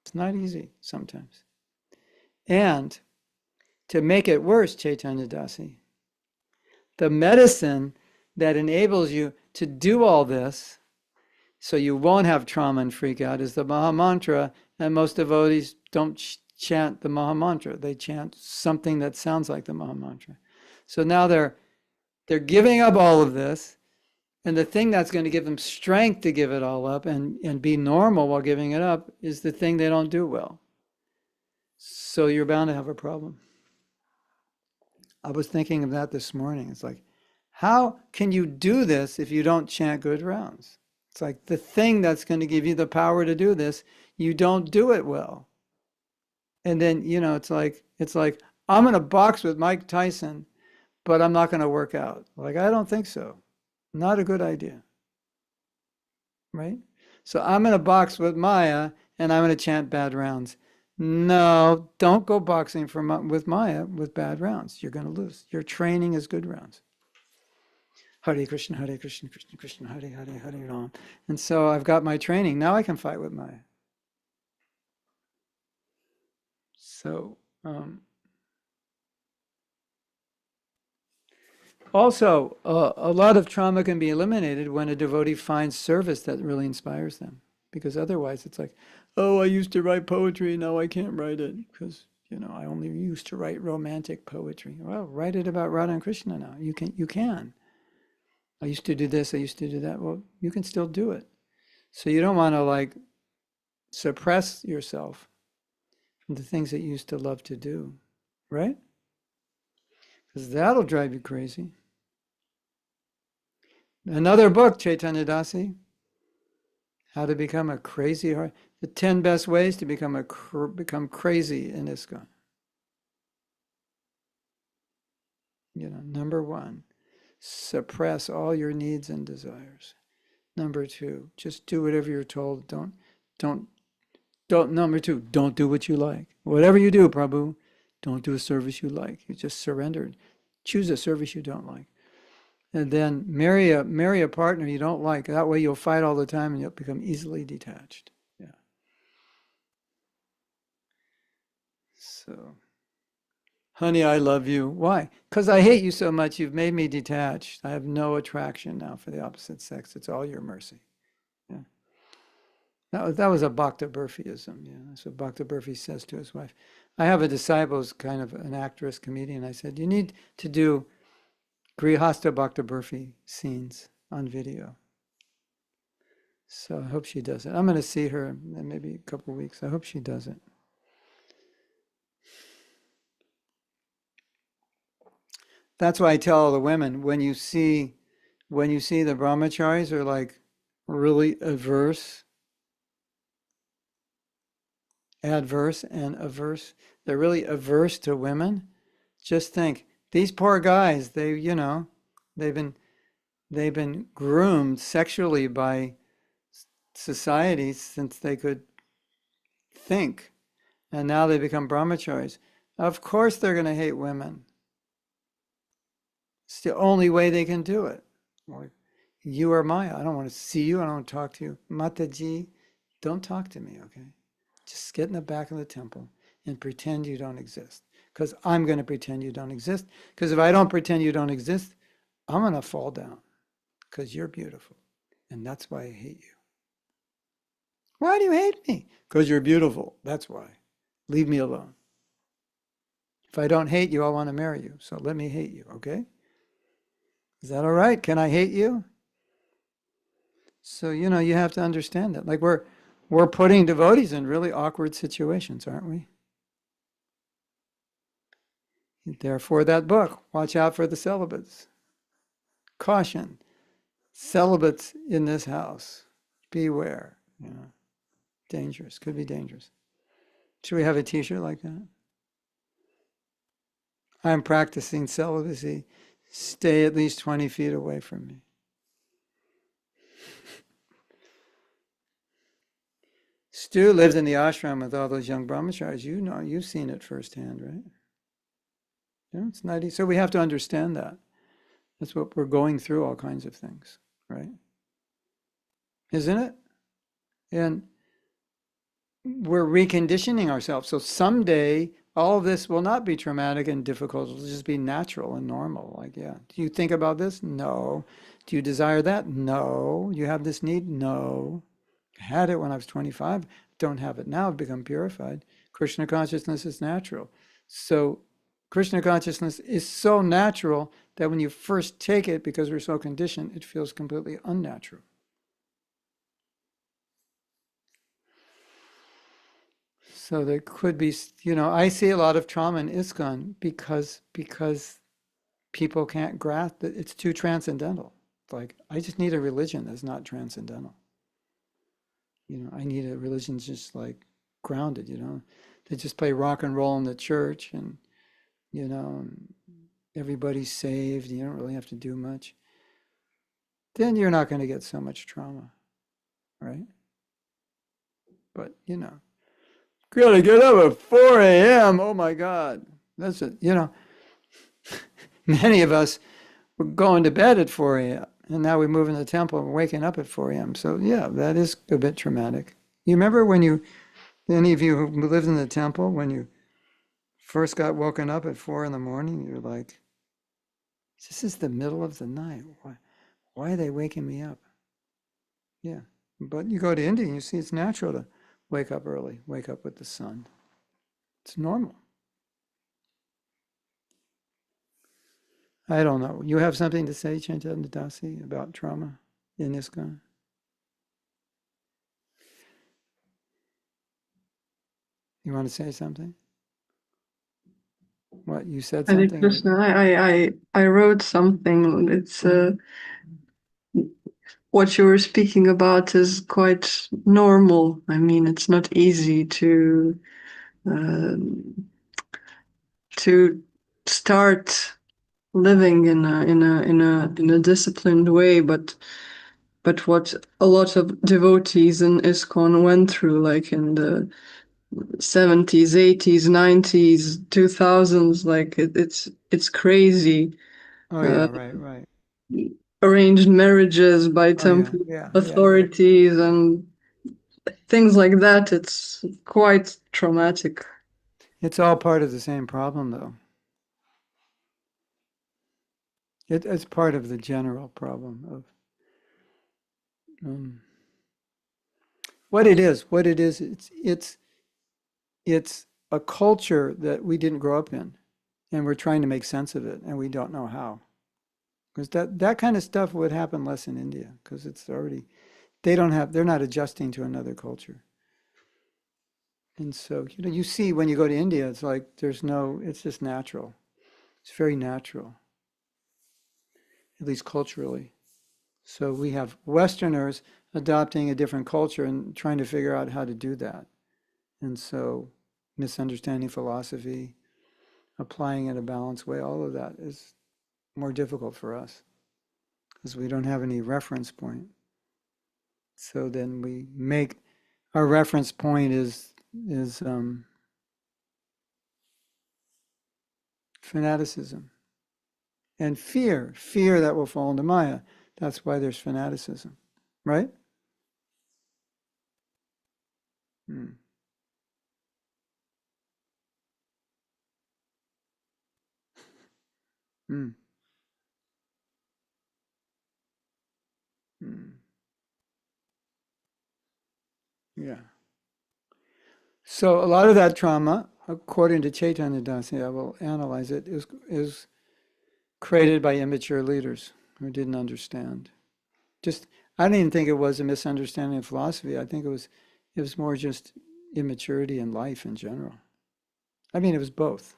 It's not easy sometimes. And to make it worse, Chaitanya Dasi, the medicine that enables you to do all this so you won't have trauma and freak out is the Maha Mantra, and most devotees don't chant the Maha Mantra. They chant something that sounds like the Maha Mantra. So now they're giving up all of this, and the thing that's going to give them strength to give it all up and be normal while giving it up is the thing they don't do well. So you're bound to have a problem. I was thinking of that this morning. It's like, how can you do this if you don't chant good rounds? It's like the thing that's going to give you the power to do this, you don't do it well. And then, it's like, I'm in a box with Mike Tyson, but I'm not going to work out. Like, I don't think so. Not a good idea. Right? So I'm in a box with Maya and I'm going to chant bad rounds. No, don't go boxing with Maya with bad rounds. You're going to lose. Your training is good rounds. Hare Krishna, Krishna Krishna, Hare Hare, Hare Ram. And so I've got my training. Now I can fight with Maya. So, also, a lot of trauma can be eliminated when a devotee finds service that really inspires them. Because otherwise it's like, oh, I used to write poetry, now I can't write it because, I only used to write romantic poetry. Well, write it about Radha and Krishna now. You can. I used to do this, I used to do that. Well, you can still do it. So you don't want to suppress yourself from the things that you used to love to do, right? Because that'll drive you crazy. Another book, Chaitanya Dasi, How to Become a Crazy Heart. The 10 best ways to become crazy in ISKCON. Number 1, suppress all your needs and desires. Number 2, just do whatever you're told. Number 2, don't do what you like. Whatever you do, Prabhu, don't do a service you like. You just surrendered. Choose a service you don't like. And then marry a partner you don't like. That way you'll fight all the time and you'll become easily detached. Yeah. So, honey, I love you. Why? Because I hate you so much. You've made me detached. I have no attraction now for the opposite sex. It's all your mercy. Yeah. That was a Bhakta Burfiism. Yeah. That's what Bhakta Burfi says to his wife. I have a disciple who's kind of an actress, comedian. I said, you need to do Grihastha Bhakta Burfi scenes on video. So I hope she does it. I'm going to see her in maybe a couple of weeks. I hope she does it. That's why I tell all the women, when you see the brahmacharis are like really adverse and averse, they're really averse to women. Just think, these poor guys, they've been groomed sexually by society since they could think, and now they become brahmacharis. Of course they're going to hate women. It's the only way they can do it. Like, you are Maya. I don't want to see you. I don't want to talk to you. Mataji, don't talk to me, okay? Just get in the back of the temple and pretend you don't exist. Because I'm going to pretend you don't exist. Because if I don't pretend you don't exist, I'm going to fall down. Because you're beautiful. And that's why I hate you. Why do you hate me? Because you're beautiful. That's why. Leave me alone. If I don't hate you, I want to marry you. So let me hate you, okay? Is that all right? Can I hate you? So, you have to understand that. Like we're putting devotees in really awkward situations, aren't we? Therefore, that book, watch out for the celibates. Caution, celibates in this house, beware. Dangerous, could be dangerous. Should we have a t-shirt like that? I'm practicing celibacy. Stay at least 20 feet away from me. Stu lived in the ashram with all those young brahmacharis. You've seen it firsthand, right? It's not easy. So we have to understand that. That's what we're going through, all kinds of things, right? Isn't it? And we're reconditioning ourselves. So someday, all of this will not be traumatic and difficult. It'll just be natural and normal. Like, yeah. Do you think about this? No. Do you desire that? No. You have this need? No. I had it when I was 25. Don't have it now. I've become purified. Krishna consciousness is natural. So Krishna consciousness is so natural that when you first take it, because we're so conditioned, it feels completely unnatural. So there could be, I see a lot of trauma in ISKCON because people can't grasp that it's too transcendental. Like, I just need a religion that's not transcendental. I need a religion just like grounded, They just play rock and roll in the church and, everybody's saved. You don't really have to do much. Then you're not going to get so much trauma, right? But, gotta get up at 4 a.m. Oh my God. That's it. Many of us were going to bed at 4 a.m. and now we move in the temple and waking up at 4 a.m. So yeah, that is a bit traumatic. You remember any of you who lived in the temple, when you first got woken up at 4 in the morning, you're like, this is the middle of the night. Why are they waking me up? Yeah. But you go to India and you see it's natural to wake up early, wake up with the sun. It's normal. I don't know. You have something to say, Chaitanya Dasi, about trauma in ISKCON? You want to say something? What, you said Hare something? Krishna, I wrote something. It's what you were speaking about is quite normal. I mean, it's not easy to start living in a disciplined way, but what a lot of devotees in ISKCON went through, like in the 70s, 80s, 90s, 2000s, like it's crazy. Oh yeah, right. arranged marriages by Oh, yeah, temple yeah, authorities and things like that. It's quite traumatic. It's all part of the same problem, though. It's part of the general problem of what it is. It's a culture that we didn't grow up in, and we're trying to make sense of it, and we don't know how. Because that kind of stuff would happen less in India, because it's already they're not adjusting to another culture. And so, you see when you go to India, it's like it's just natural. It's very natural, at least culturally. So we have Westerners adopting a different culture and trying to figure out how to do that. And so misunderstanding philosophy, applying it in a balanced way, all of that is more difficult for us because we don't have any reference point. So then we make our reference point is fanaticism and fear that will fall into Maya. That's why there's fanaticism, right? Mm. Mm. Mm. Yeah. So a lot of that trauma, according to Chaitanya Dasi, I will analyze it, is created by immature leaders who didn't understand. I don't even think it was a misunderstanding of philosophy. I think it was more just immaturity in life in general. I mean, it was both,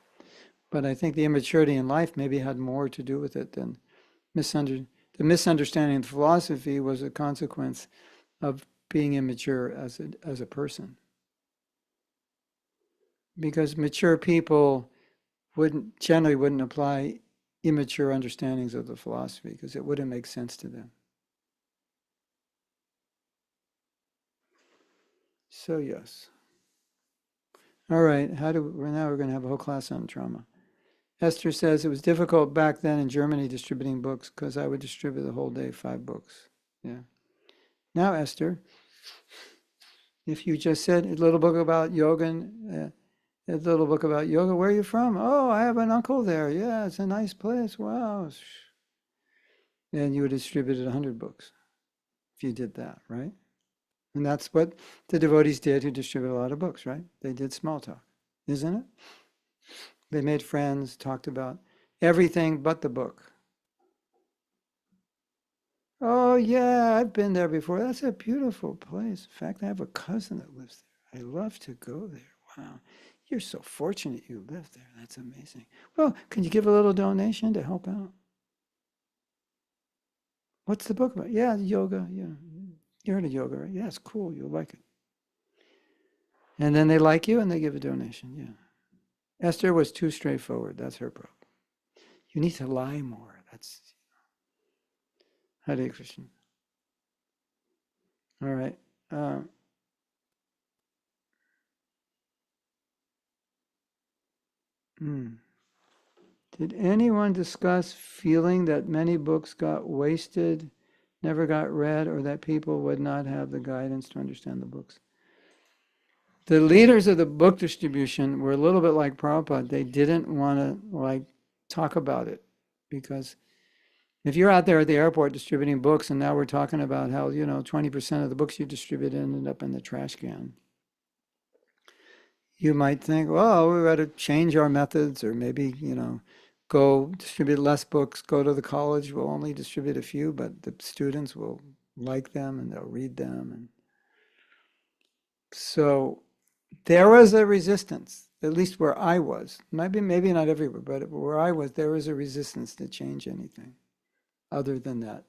but I think the immaturity in life maybe had more to do with it than the misunderstanding of philosophy was a consequence of being immature as a person. Because mature people generally wouldn't apply immature understandings of the philosophy because it wouldn't make sense to them. So yes. All right. Now we're going to have a whole class on trauma. Esther says it was difficult back then in Germany distributing books because I would distribute the whole day 5 books. Yeah. Now, Esther, if you just said a little book about yoga, a little book about yoga, where are you from? Oh, I have an uncle there. Yeah, it's a nice place. Wow. And you would have distributed 100 books if you did that, right? And that's what the devotees did who distributed a lot of books, right? They did small talk, isn't it? They made friends, talked about everything but the book. Oh, yeah, I've been there before. That's a beautiful place. In fact, I have a cousin that lives there. I love to go there. Wow. You're so fortunate you live there. That's amazing. Well, can you give a little donation to help out? What's the book about? Yeah, yoga. Yeah. You heard of yoga, right? Yeah, it's cool. You'll like it. And then they like you and they give a donation. Yeah. Esther was too straightforward. That's her problem. You need to lie more. That's Hare Krishna. All right. Did anyone discuss feeling that many books got wasted, never got read, or that people would not have the guidance to understand the books? The leaders of the book distribution were a little bit like Prabhupada. They didn't want to talk about it because if you're out there at the airport distributing books and now we're talking about how 20% of the books you distribute ended up in the trash can, you might think, well, we got to change our methods, or maybe go distribute less books, go to the college, we'll only distribute a few, but the students will like them and they'll read them. And so there was a resistance, at least where I was. Maybe not everywhere, but where I was, there was a resistance to change anything other than that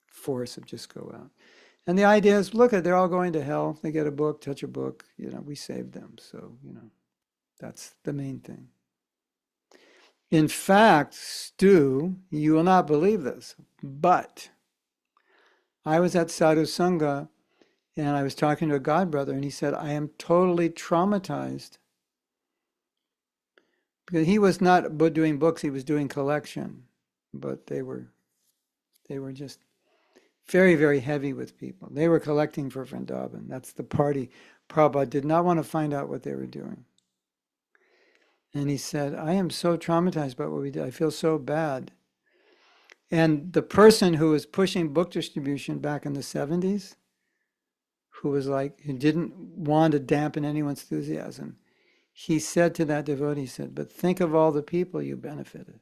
force of just go out. And the idea is, look, they're all going to hell. They get a book, touch a book, we saved them. So, that's the main thing. In fact, Stu, you will not believe this, but I was at Sadhu Sangha and I was talking to a godbrother and he said, I am totally traumatized because he was not doing books, he was doing collection, but they were They were just very, very heavy with people. They were collecting for Vrindavan. That's the party. Prabhupada did not want to find out what they were doing. And he said, I am so traumatized by what we did. I feel so bad. And the person who was pushing book distribution back in the 70s, who didn't want to dampen anyone's enthusiasm, he said to that devotee, he said, but think of all the people you benefited.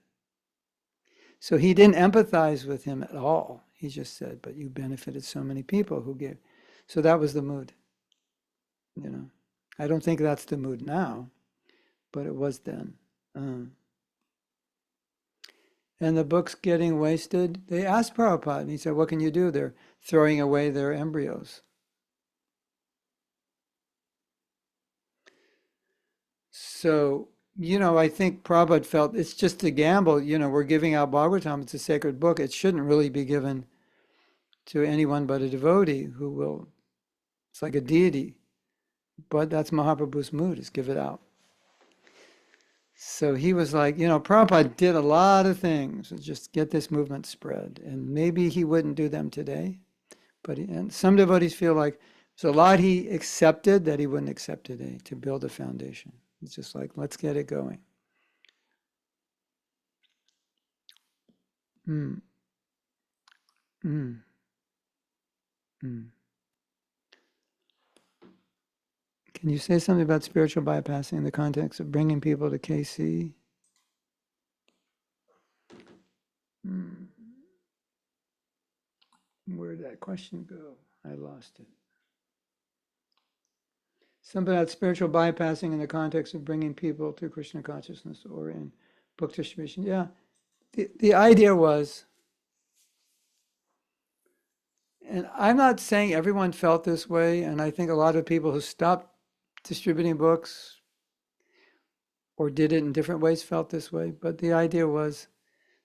So he didn't empathize with him at all. He just said, but you benefited so many people who gave. So that was the mood. I don't think that's the mood now, but it was then. And the book's getting wasted. They asked Prabhupada, and he said, what can you do? They're throwing away their embryos. So, I think Prabhupada felt it's just a gamble. We're giving out Bhagavatam. It's a sacred book. It shouldn't really be given to anyone but a devotee who will, it's like a deity. But that's Mahaprabhu's mood, is give it out. So he was like, Prabhupada did a lot of things to just get this movement spread. And maybe he wouldn't do them today. And some devotees feel like there's a lot he accepted that he wouldn't accept today to build a foundation. It's just like, let's get it going. Mm. Mm. Mm. Can you say something about spiritual bypassing in the context of bringing people to KC? Where did that question go? I lost it. Something about spiritual bypassing in the context of bringing people to Krishna consciousness or in book distribution. Yeah, the idea was, and I'm not saying everyone felt this way, and I think a lot of people who stopped distributing books or did it in different ways felt this way, but the idea was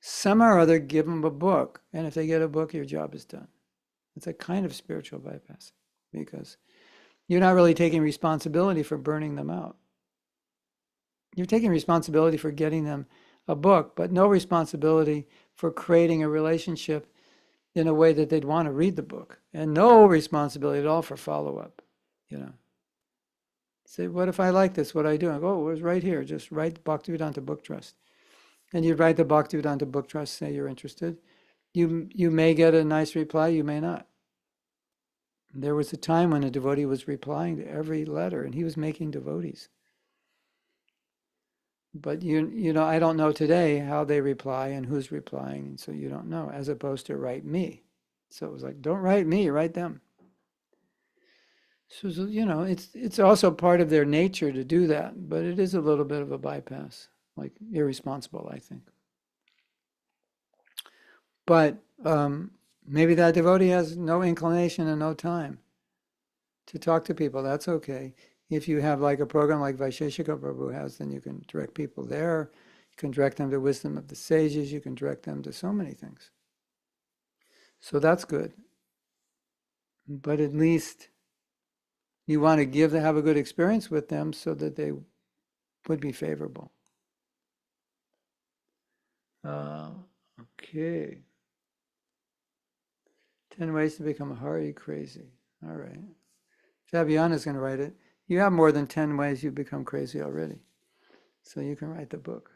somehow or other give them a book, and if they get a book, your job is done. It's a kind of spiritual bypassing because you're not really taking responsibility for burning them out. You're taking responsibility for getting them a book, but no responsibility for creating a relationship in a way that they'd want to read the book, and no responsibility at all for follow-up. Say, what if I like this? What do I do? I go, oh, it was right here. Just write Bhaktivedanta Book Trust. And you'd write the Bhaktivedanta Book Trust, say you're interested. You may get a nice reply, you may not. There was a time when a devotee was replying to every letter, and he was making devotees. But I don't know today how they reply and who's replying, and so you don't know, as opposed to write me. So it was like, don't write me, write them. So it's also part of their nature to do that, but it is a little bit of a bypass, like irresponsible, I think. But maybe that devotee has no inclination and no time to talk to people. That's okay. If you have like a program like Vaisheshika Prabhu has, then you can direct people there. You can direct them to wisdom of the sages. You can direct them to so many things. So that's good. But at least you want to have a good experience with them so that they would be favorable. Okay. 10 ways to become a Hari crazy. All right. Fabiana's going to write it. You have more than 10 ways you become crazy already. So you can write the book.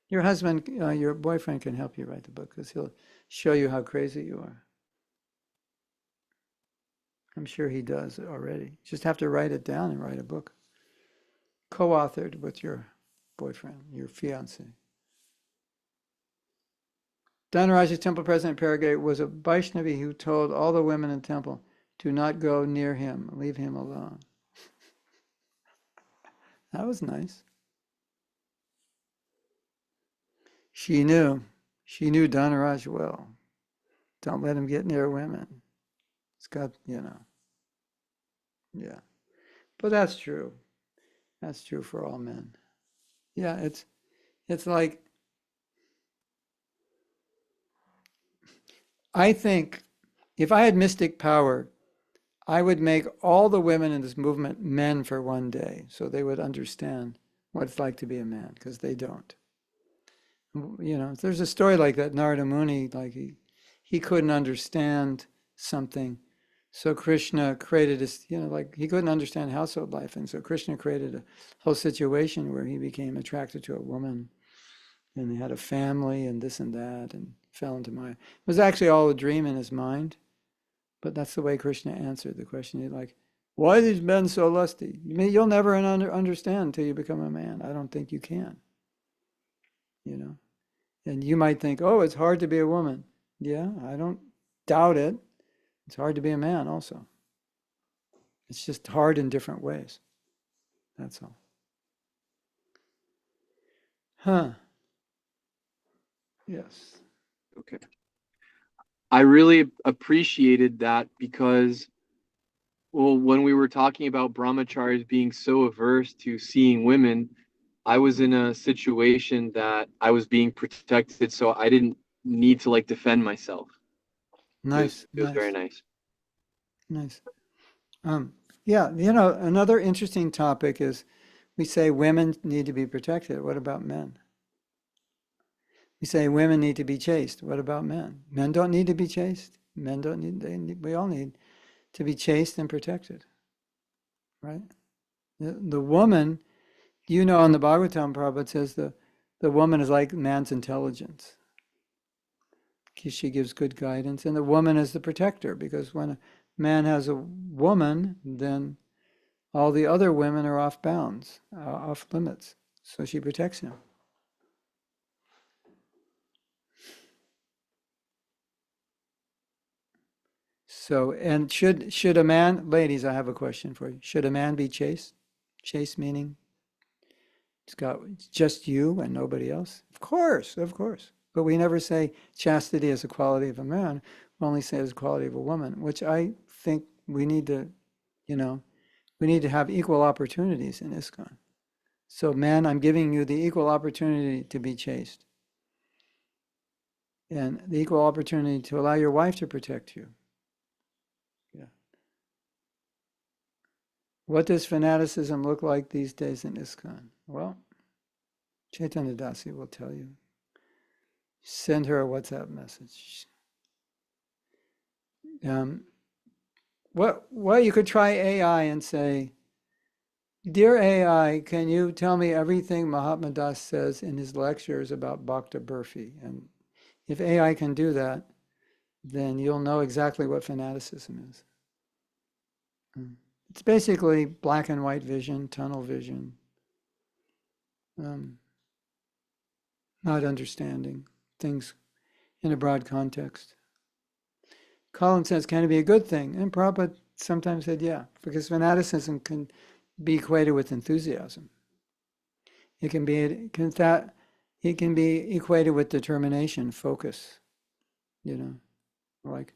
Your husband, your boyfriend can help you write the book because he'll show you how crazy you are. I'm sure he does already. You just have to write it down and write a book. Co-authored with your boyfriend, your fiance. Dhanaraja's temple president Paragate was a Vaishnavi who told all the women in the temple, do not go near him, leave him alone. That was nice. She knew Dhanaraj well. Don't let him get near women. It's got, yeah. But that's true. That's true for all men. Yeah, it's like, I think if I had mystic power, I would make all the women in this movement men for one day so they would understand what it's like to be a man, because they don't. There's a story like that, Narada Muni, like he he couldn't understand something. So Krishna created this, like he couldn't understand household life. And so Krishna created a whole situation where he became attracted to a woman and he had a family and this and that and fell into Maya. It was actually all a dream in his mind, but that's the way Krishna answered the question. He's like, why are these men so lusty? You'll never understand until you become a man. I don't think you can, And you might think, oh, it's hard to be a woman. Yeah, I don't doubt it. It's hard to be a man also. It's just hard in different ways. That's all. Huh. Yes. Okay. I really appreciated that because, well, when we were talking about brahmacharis being so averse to seeing women, I was in a situation that I was being protected, so I didn't need to like defend myself. Nice. It was very nice. Nice. Yeah, another interesting topic is we say women need to be protected. What about men? We say women need to be chaste. What about men? Men don't need to be chaste. Men don't need, we all need to be chaste and protected, right? The woman, in the Bhagavatam, Prabhupada says the woman is like man's intelligence. She gives good guidance, and the woman is the protector, because when a man has a woman, then all the other women are off bounds, off limits. So she protects him. So, and should a man, ladies, I have a question for you. Should a man be chaste? Chaste meaning it's just you and nobody else? Of course. But we never say chastity is a quality of a man. We only say it's a quality of a woman, which I think we need to, we need to have equal opportunities in ISKCON. So, man, I'm giving you the equal opportunity to be chaste. And the equal opportunity to allow your wife to protect you. Yeah. What does fanaticism look like these days in ISKCON? Well, Chaitanya Dasi will tell you. Send her a WhatsApp message. Well, you could try AI and say, Dear AI, can you tell me everything Mahatma Das says in his lectures about Bhakta Burfi? And if AI can do that, then you'll know exactly what fanaticism is. It's basically black and white vision, tunnel vision, not understanding things in a broad context. Colin says, can it be a good thing? And Prabhupada sometimes said, yeah, because fanaticism can be equated with enthusiasm. It can be equated with determination, focus. Like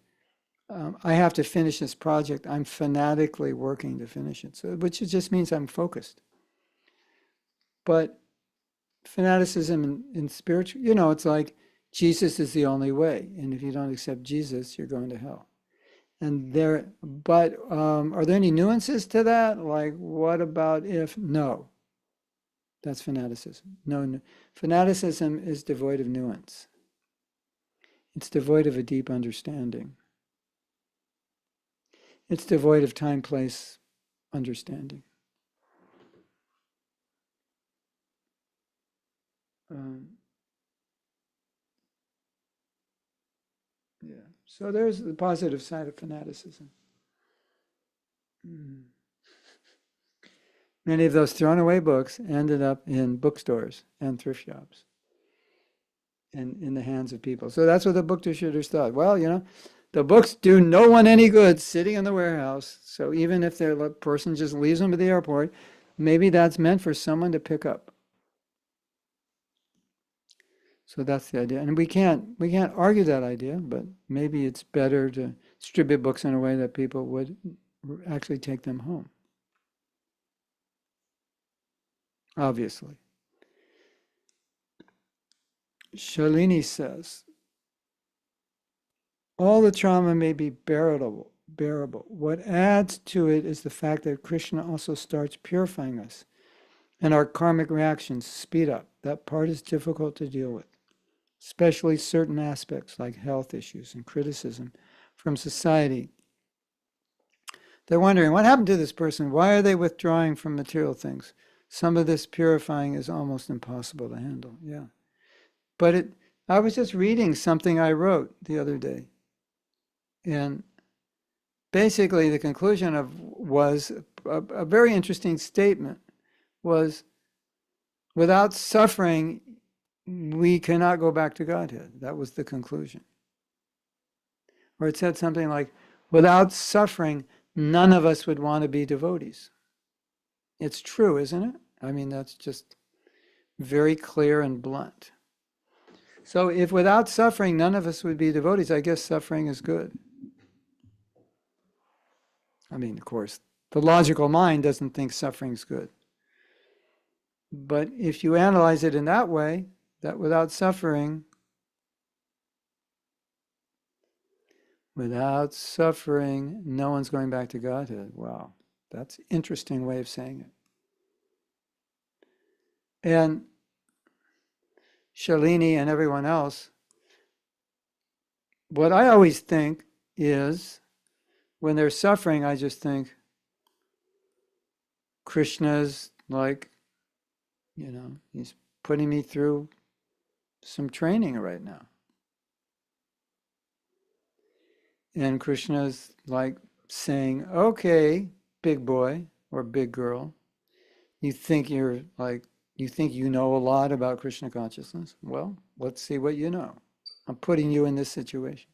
I have to finish this project. I'm fanatically working to finish it. So, which just means I'm focused. But fanaticism in spiritual, it's like Jesus is the only way, and if you don't accept Jesus, you're going to hell. But are there any nuances to that? Like, what about if? No. That's fanaticism. No, fanaticism is devoid of nuance. It's devoid of a deep understanding. It's devoid of time, place, understanding. Yeah. So there's the positive side of fanaticism. Many of those thrown away books ended up in bookstores and thrift shops and in the hands of people. So that's what the book distributors thought. Well, the books do no one any good sitting in the warehouse. So even if the person just leaves them at the airport, maybe that's meant for someone to pick up. So that's the idea. And we can't argue that idea, but maybe it's better to distribute books in a way that people would actually take them home. Obviously. Shalini says, all the trauma may be bearable. What adds to it is the fact that Krishna also starts purifying us, and our karmic reactions speed up. That part is difficult to deal with. especially certain aspects like health issues and criticism from society. They're wondering, what happened to this person? Why are they withdrawing from material things? Some of this purifying is almost impossible to handle. Yeah. But I was just reading something I wrote the other day. And basically the conclusion was a very interesting statement was, without suffering, we cannot go back to Godhead. That was the conclusion. Or it said something like, without suffering, none of us would want to be devotees. It's true, isn't it? I mean, that's just very clear and blunt. So if without suffering, none of us would be devotees, I guess suffering is good. I mean, of course, the logical mind doesn't think suffering's good. But if you analyze it in that way, that without suffering, no one's going back to Godhead. Wow, that's an interesting way of saying it. And Shalini and everyone else, what I always think is, when they're suffering, I just think Krishna's like, he's putting me through some training right now. And Krishna's like saying, okay, big boy or big girl, you think you know a lot about Krishna consciousness? Well, let's see what you know. I'm putting you in this situation.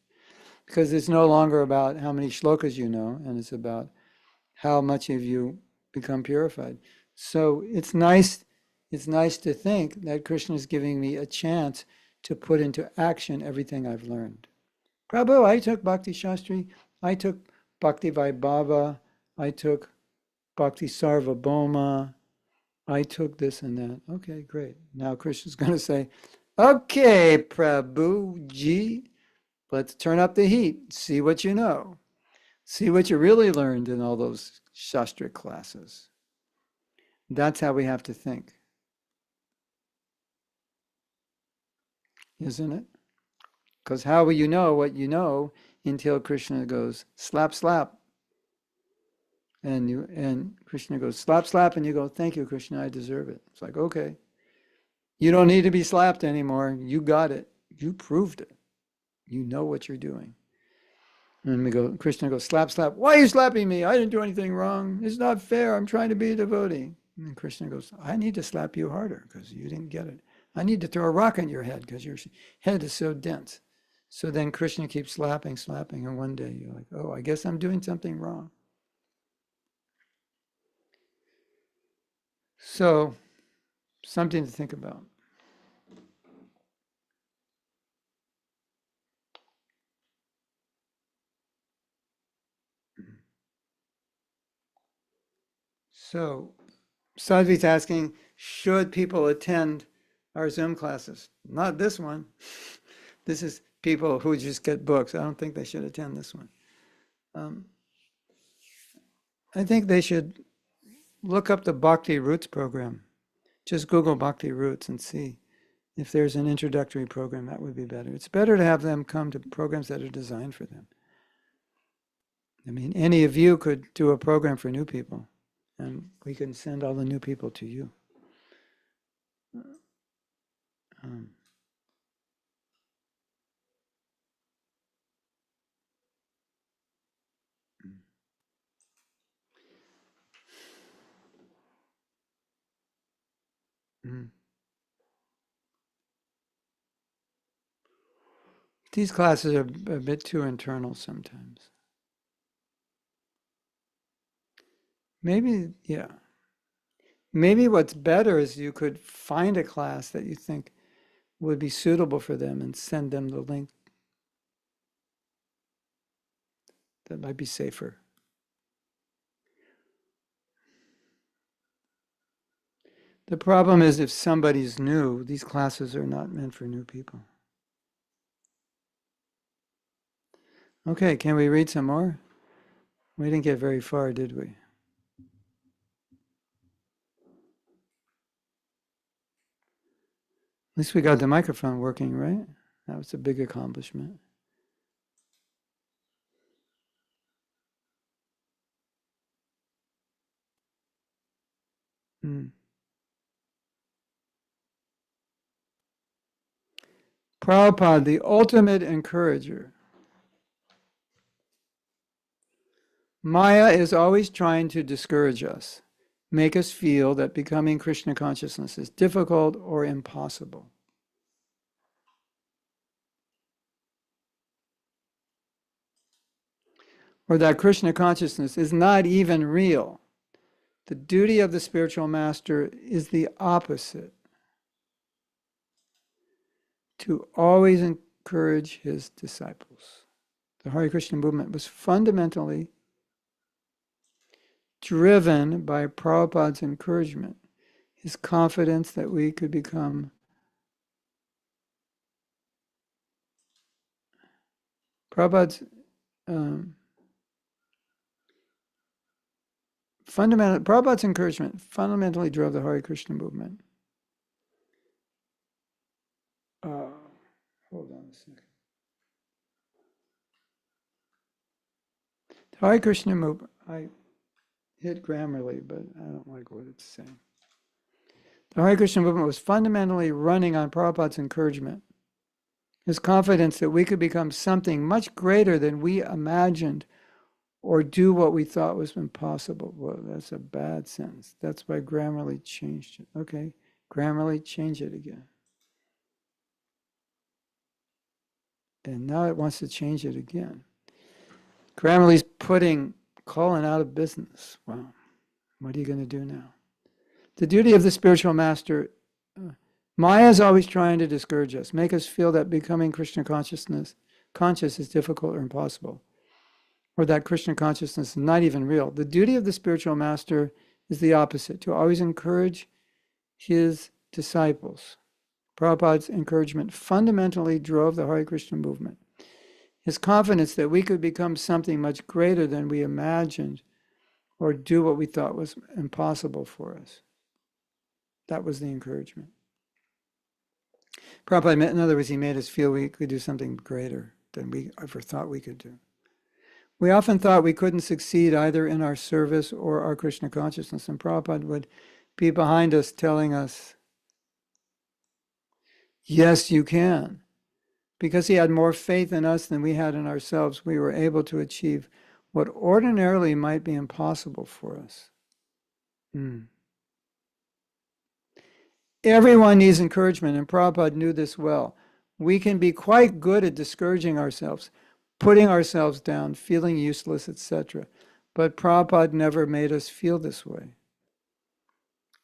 Because it's no longer about how many shlokas you know, and it's about how much of you become purified. So it's nice to think that Krishna is giving me a chance to put into action everything I've learned. Prabhu, I took Bhakti Shastri, I took Bhakti Vaibhava, I took Bhakti Sarvabhauma, I took this and that. Okay, great. Now Krishna's going to say, okay, Prabhuji, let's turn up the heat, see what you know. See what you really learned in all those Shastra classes. That's how we have to think. Isn't it? Because how will you know what you know until Krishna goes, slap, slap. And Krishna goes, slap, slap, and you go, thank you, Krishna, I deserve it. It's like, okay. You don't need to be slapped anymore. You got it. You proved it. You know what you're doing. And Krishna goes, slap, slap. Why are you slapping me? I didn't do anything wrong. It's not fair. I'm trying to be a devotee. And Krishna goes, I need to slap you harder because you didn't get it. I need to throw a rock in your head because your head is so dense. So then Krishna keeps slapping, and one day you're like, oh, I guess I'm doing something wrong. So, something to think about. So, Sadhvi's asking, should people attend our Zoom classes? Not this one. This is people who just get books. I don't think they should attend this one. I think they should look up the Bhakti Roots program. Just Google Bhakti Roots and see if there's an introductory program. That would be better. It's better to have them come to programs that are designed for them. I mean, any of you could do a program for new people, and we can send all the new people to you. These classes are a bit too internal sometimes. Maybe what's better is you could find a class that you think would be suitable for them and send them the link. That might be safer. The problem is if somebody's new, these classes are not meant for new people. Okay, can we read some more? We didn't get very far, did we? At least we got the microphone working, right? That was a big accomplishment. Prabhupada, the ultimate encourager. Maya is always trying to discourage us, make us feel that becoming Krishna consciousness is difficult or impossible. Or that Krishna consciousness is not even real. The duty of the spiritual master is the opposite, to always encourage his disciples. The Hare Krishna movement was fundamentally driven by Prabhupada's encouragement, his confidence that we could become Prabhupada's Prabhupada's encouragement fundamentally drove the Hare Krishna movement. Hold on a second. The Hare Krishna movement, I hit Grammarly, but I don't like what it's saying. The Hare Krishna movement was fundamentally running on Prabhupada's encouragement, his confidence that we could become something much greater than we imagined or do what we thought was impossible. Well, that's a bad sentence. That's why Grammarly changed it. Okay, Grammarly, change it again. And now it wants to change it again. Grammarly's putting Colin out of business. Wow, what are you going to do now? The duty of the spiritual master, Maya is always trying to discourage us, make us feel that becoming Krishna conscious is difficult or impossible, or that Krishna consciousness is not even real. The duty of the spiritual master is the opposite, to always encourage his disciples. Prabhupada's encouragement fundamentally drove the Hare Krishna movement. His confidence that we could become something much greater than we imagined or do what we thought was impossible for us. That was the encouragement. Prabhupada, in other words, he made us feel we could do something greater than we ever thought we could do. We often thought we couldn't succeed either in our service or our Krishna consciousness, and Prabhupada would be behind us telling us, yes, you can. Because he had more faith in us than we had in ourselves, we were able to achieve what ordinarily might be impossible for us. Everyone needs encouragement, and Prabhupada knew this well. We can be quite good at discouraging ourselves, putting ourselves down, feeling useless, etc. But Prabhupada never made us feel this way.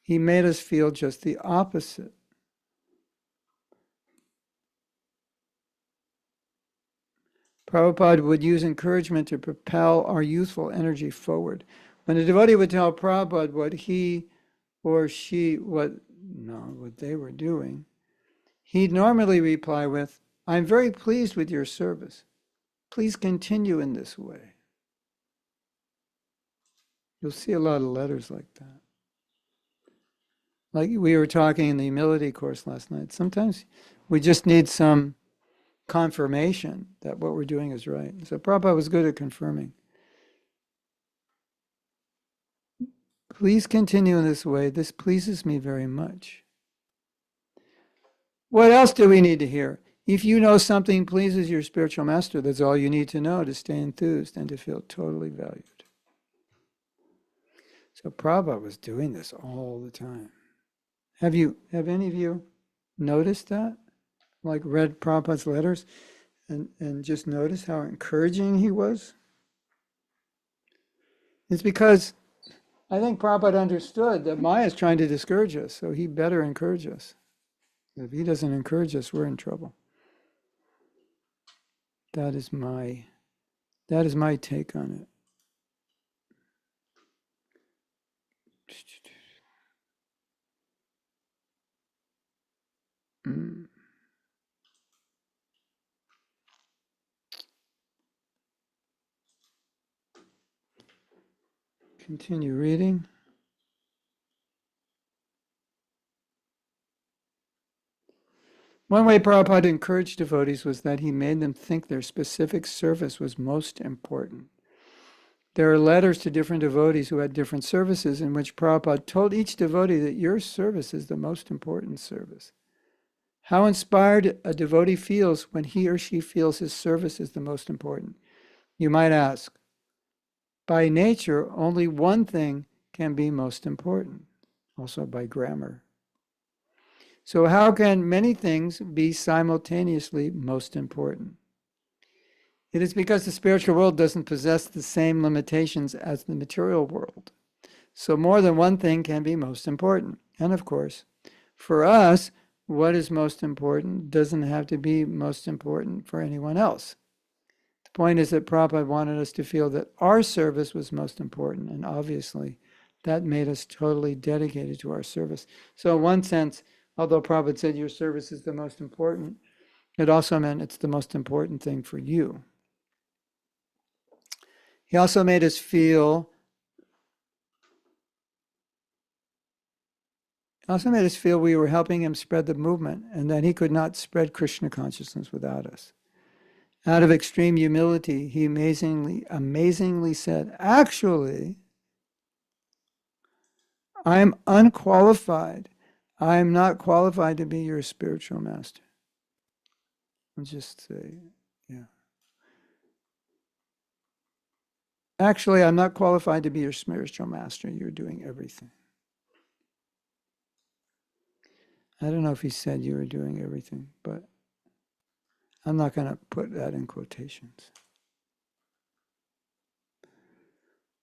He made us feel just the opposite. Prabhupada would use encouragement to propel our youthful energy forward. When a devotee would tell Prabhupada what he or she, what they were doing, he'd normally reply with, "I'm very pleased with your service. Please continue in this way." You'll see a lot of letters like that. Like we were talking in the humility course last night. Sometimes we just need some confirmation that what we're doing is right. So Prabhupada was good at confirming. Please continue in this way. This pleases me very much. What else do we need to hear? If you know something pleases your spiritual master, that's all you need to know to stay enthused and to feel totally valued. So Prabhupada was doing this all the time. Have any of you noticed that? Like read Prabhupada's letters and just notice how encouraging he was? It's because I think Prabhupada understood that Maya is trying to discourage us, so he better encourage us. If he doesn't encourage us, we're in trouble. That is my take on it. Continue reading. One way Prabhupada encouraged devotees was that he made them think their specific service was most important. There are letters to different devotees who had different services in which Prabhupada told each devotee that your service is the most important service. How inspired a devotee feels when he or she feels his service is the most important. You might ask, by nature, only one thing can be most important, also by grammar. So how can many things be simultaneously most important? It is because the spiritual world doesn't possess the same limitations as the material world. So more than one thing can be most important. And of course, for us, what is most important doesn't have to be most important for anyone else. The point is that Prabhupada wanted us to feel that our service was most important, and obviously that made us totally dedicated to our service. So in one sense, although Prabhupada said your service is the most important, it also meant it's the most important thing for you. He also made us feel we were helping him spread the movement and that he could not spread Krishna consciousness without us. Out of extreme humility, he amazingly said, actually, I am unqualified. I am not qualified to be your spiritual master. I'll just say, yeah. Actually, I'm not qualified to be your spiritual master. You're doing everything. I don't know if he said you were doing everything, but I'm not going to put that in quotations.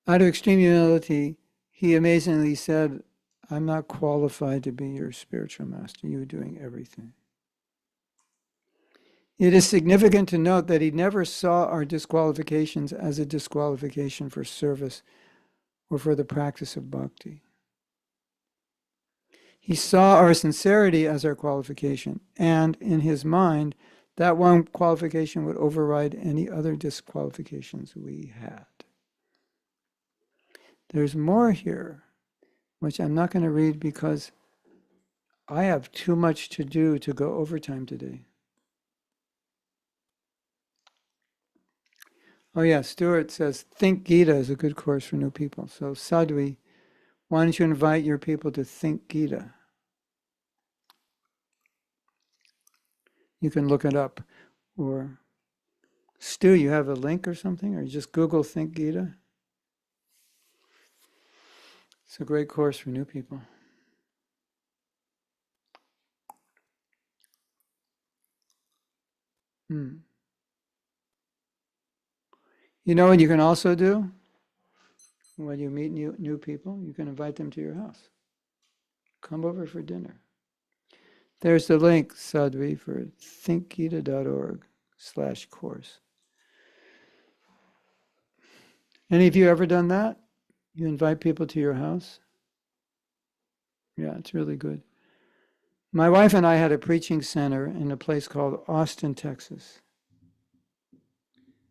Out of extreme humility, he amazingly said, I'm not qualified to be your spiritual master. You're doing everything. It is significant to note that he never saw our disqualifications as a disqualification for service or for the practice of bhakti. He saw our sincerity as our qualification, and in his mind, that one qualification would override any other disqualifications we had. There's more here, which I'm not going to read because I have too much to do to go overtime today. Oh yeah, Stuart says, Think Gita is a good course for new people. So Sadhvi, why don't you invite your people to Think Gita? You can look it up. Or Stu, you have a link or something? Or you just Google Think Gita? It's a great course for new people. You know what you can also do? When you meet new people, you can invite them to your house. Come over for dinner. There's the link, Sadhvi, for thinkgita.org/course. Any of you ever done that? You invite people to your house? Yeah, it's really good. My wife and I had a preaching center in a place called Austin, Texas.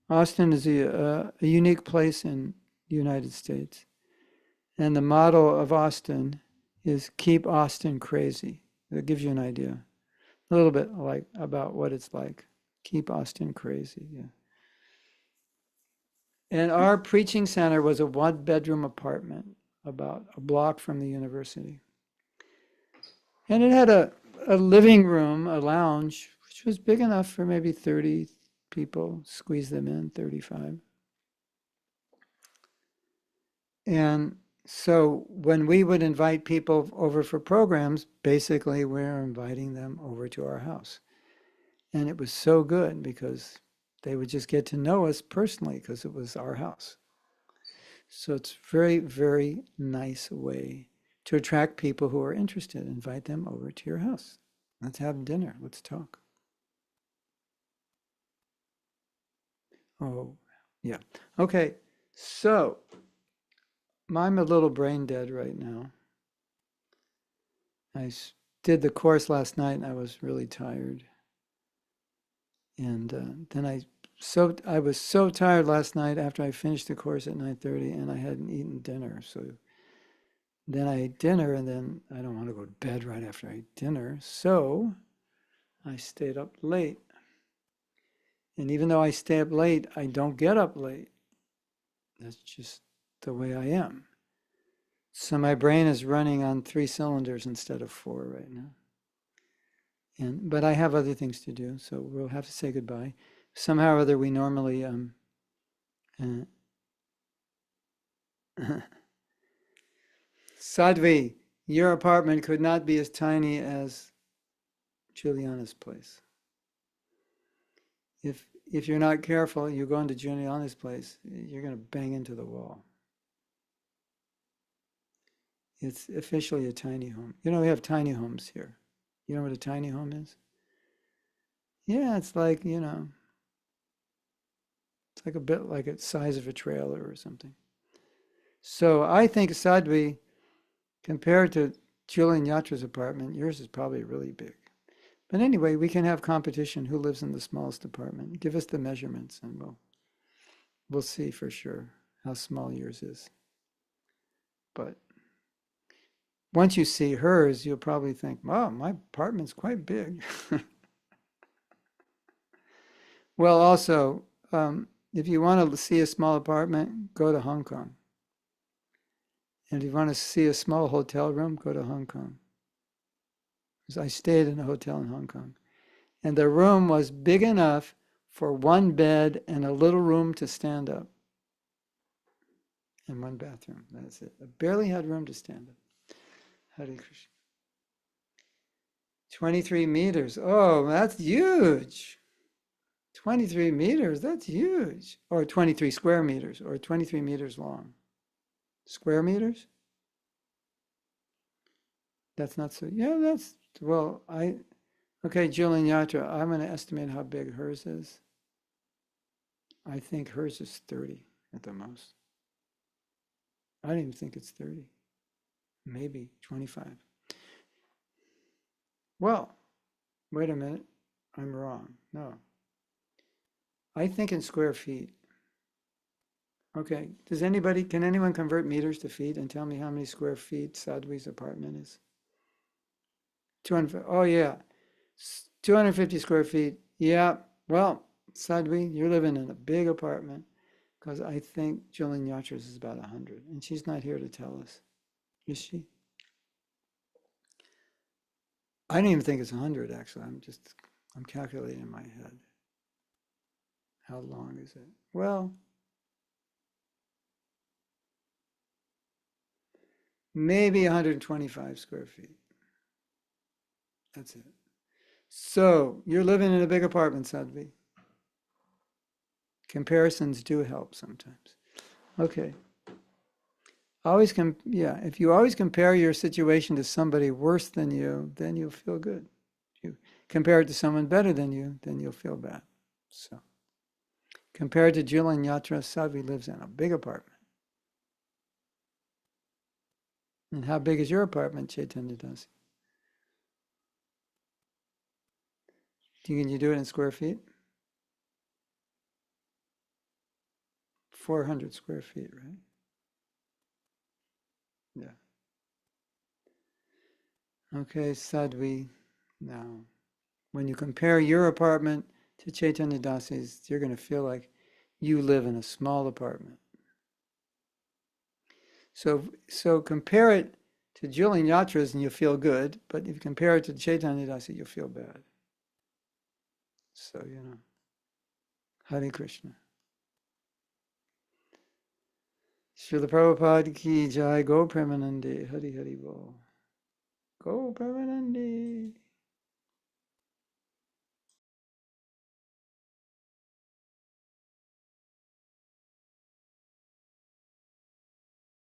Austin is a unique place in the United States. And the motto of Austin is Keep Austin Crazy. That gives you an idea. A little bit like about what it's like. Keep Austin crazy, yeah. And our preaching center was a one-bedroom apartment about a block from the university. And it had a living room, a lounge, which was big enough for maybe 30 people, squeeze them in, 35. And so when we would invite people over for programs, basically we're inviting them over to our house. And it was so good because they would just get to know us personally because it was our house. So it's very, very nice way to attract people who are interested. Invite them over to your house. Let's have dinner. Let's talk. Oh, yeah. Okay, so I'm a little brain dead right now. I did the course last night and I was really tired. And then I was so tired last night after I finished the course at 9:30 and I hadn't eaten dinner. So then I ate dinner and then I don't want to go to bed right after I eat dinner. So I stayed up late. And even though I stay up late, I don't get up late. That's just the way I am. So my brain is running on 3 cylinders instead of 4 right now. But I have other things to do, so we'll have to say goodbye. Somehow or other, we normally Sadhvi, your apartment could not be as tiny as Juliana's place. If you're not careful, you go into Juliana's place, you're going to bang into the wall. It's officially a tiny home. You know, we have tiny homes here. You know what a tiny home is? Yeah, it's like, you know, it's like a bit like the size of a trailer or something. So I think Sadhvi, compared to Julian Yatra's apartment, yours is probably really big. But anyway, we can have competition. Who lives in the smallest apartment? Give us the measurements and we'll see for sure how small yours is. But once you see hers, you'll probably think, wow, my apartment's quite big. Well, also, if you want to see a small apartment, go to Hong Kong. And if you want to see a small hotel room, go to Hong Kong. Because I stayed in a hotel in Hong Kong. And the room was big enough for 1 bed and a little room to stand up. And 1 bathroom. That's it. I barely had room to stand up. Hare Krishna. 23 meters. Oh, that's huge. 23 meters, that's huge. Or 23 square meters, or 23 meters long. Square meters? That's not so, yeah, that's, well, okay, Julian Yatra, I'm going to estimate how big hers is. I think hers is 30 at the most. I don't even think it's 30. Maybe 25. Well, wait a minute. I'm wrong. No. I think in square feet. Okay. Can anyone convert meters to feet and tell me how many square feet Sadhvi's apartment is? 200. Oh, yeah. 250 square feet. Yeah. Well, Sadhvi, you're living in a big apartment because I think Julian Yatra's is about 100. And she's not here to tell us. Is she? I don't even think it's 100, actually. I'm calculating in my head. How long is it? Well, maybe 125 square feet. That's it. So you're living in a big apartment, Sadhvi. Comparisons do help sometimes. Okay. If you always compare your situation to somebody worse than you, then you'll feel good. If you compare it to someone better than you, then you'll feel bad. So, compared to Julian Yatra, Sadhvi lives in a big apartment. And how big is your apartment, Chaitanya Dasi? Can you do it in square feet? 400 square feet, right? Yeah. Okay, Sadhvi. Now, when you compare your apartment to Chaitanya Dasi's, you're going to feel like you live in a small apartment. So compare it to Julian Yatra's and you'll feel good, but if you compare it to Chaitanya Dasi, you'll feel bad. So, Hare Krishna. Srila Prabhupada ki jai, Go Premanande, Hari Hari Bol. Go Premanande.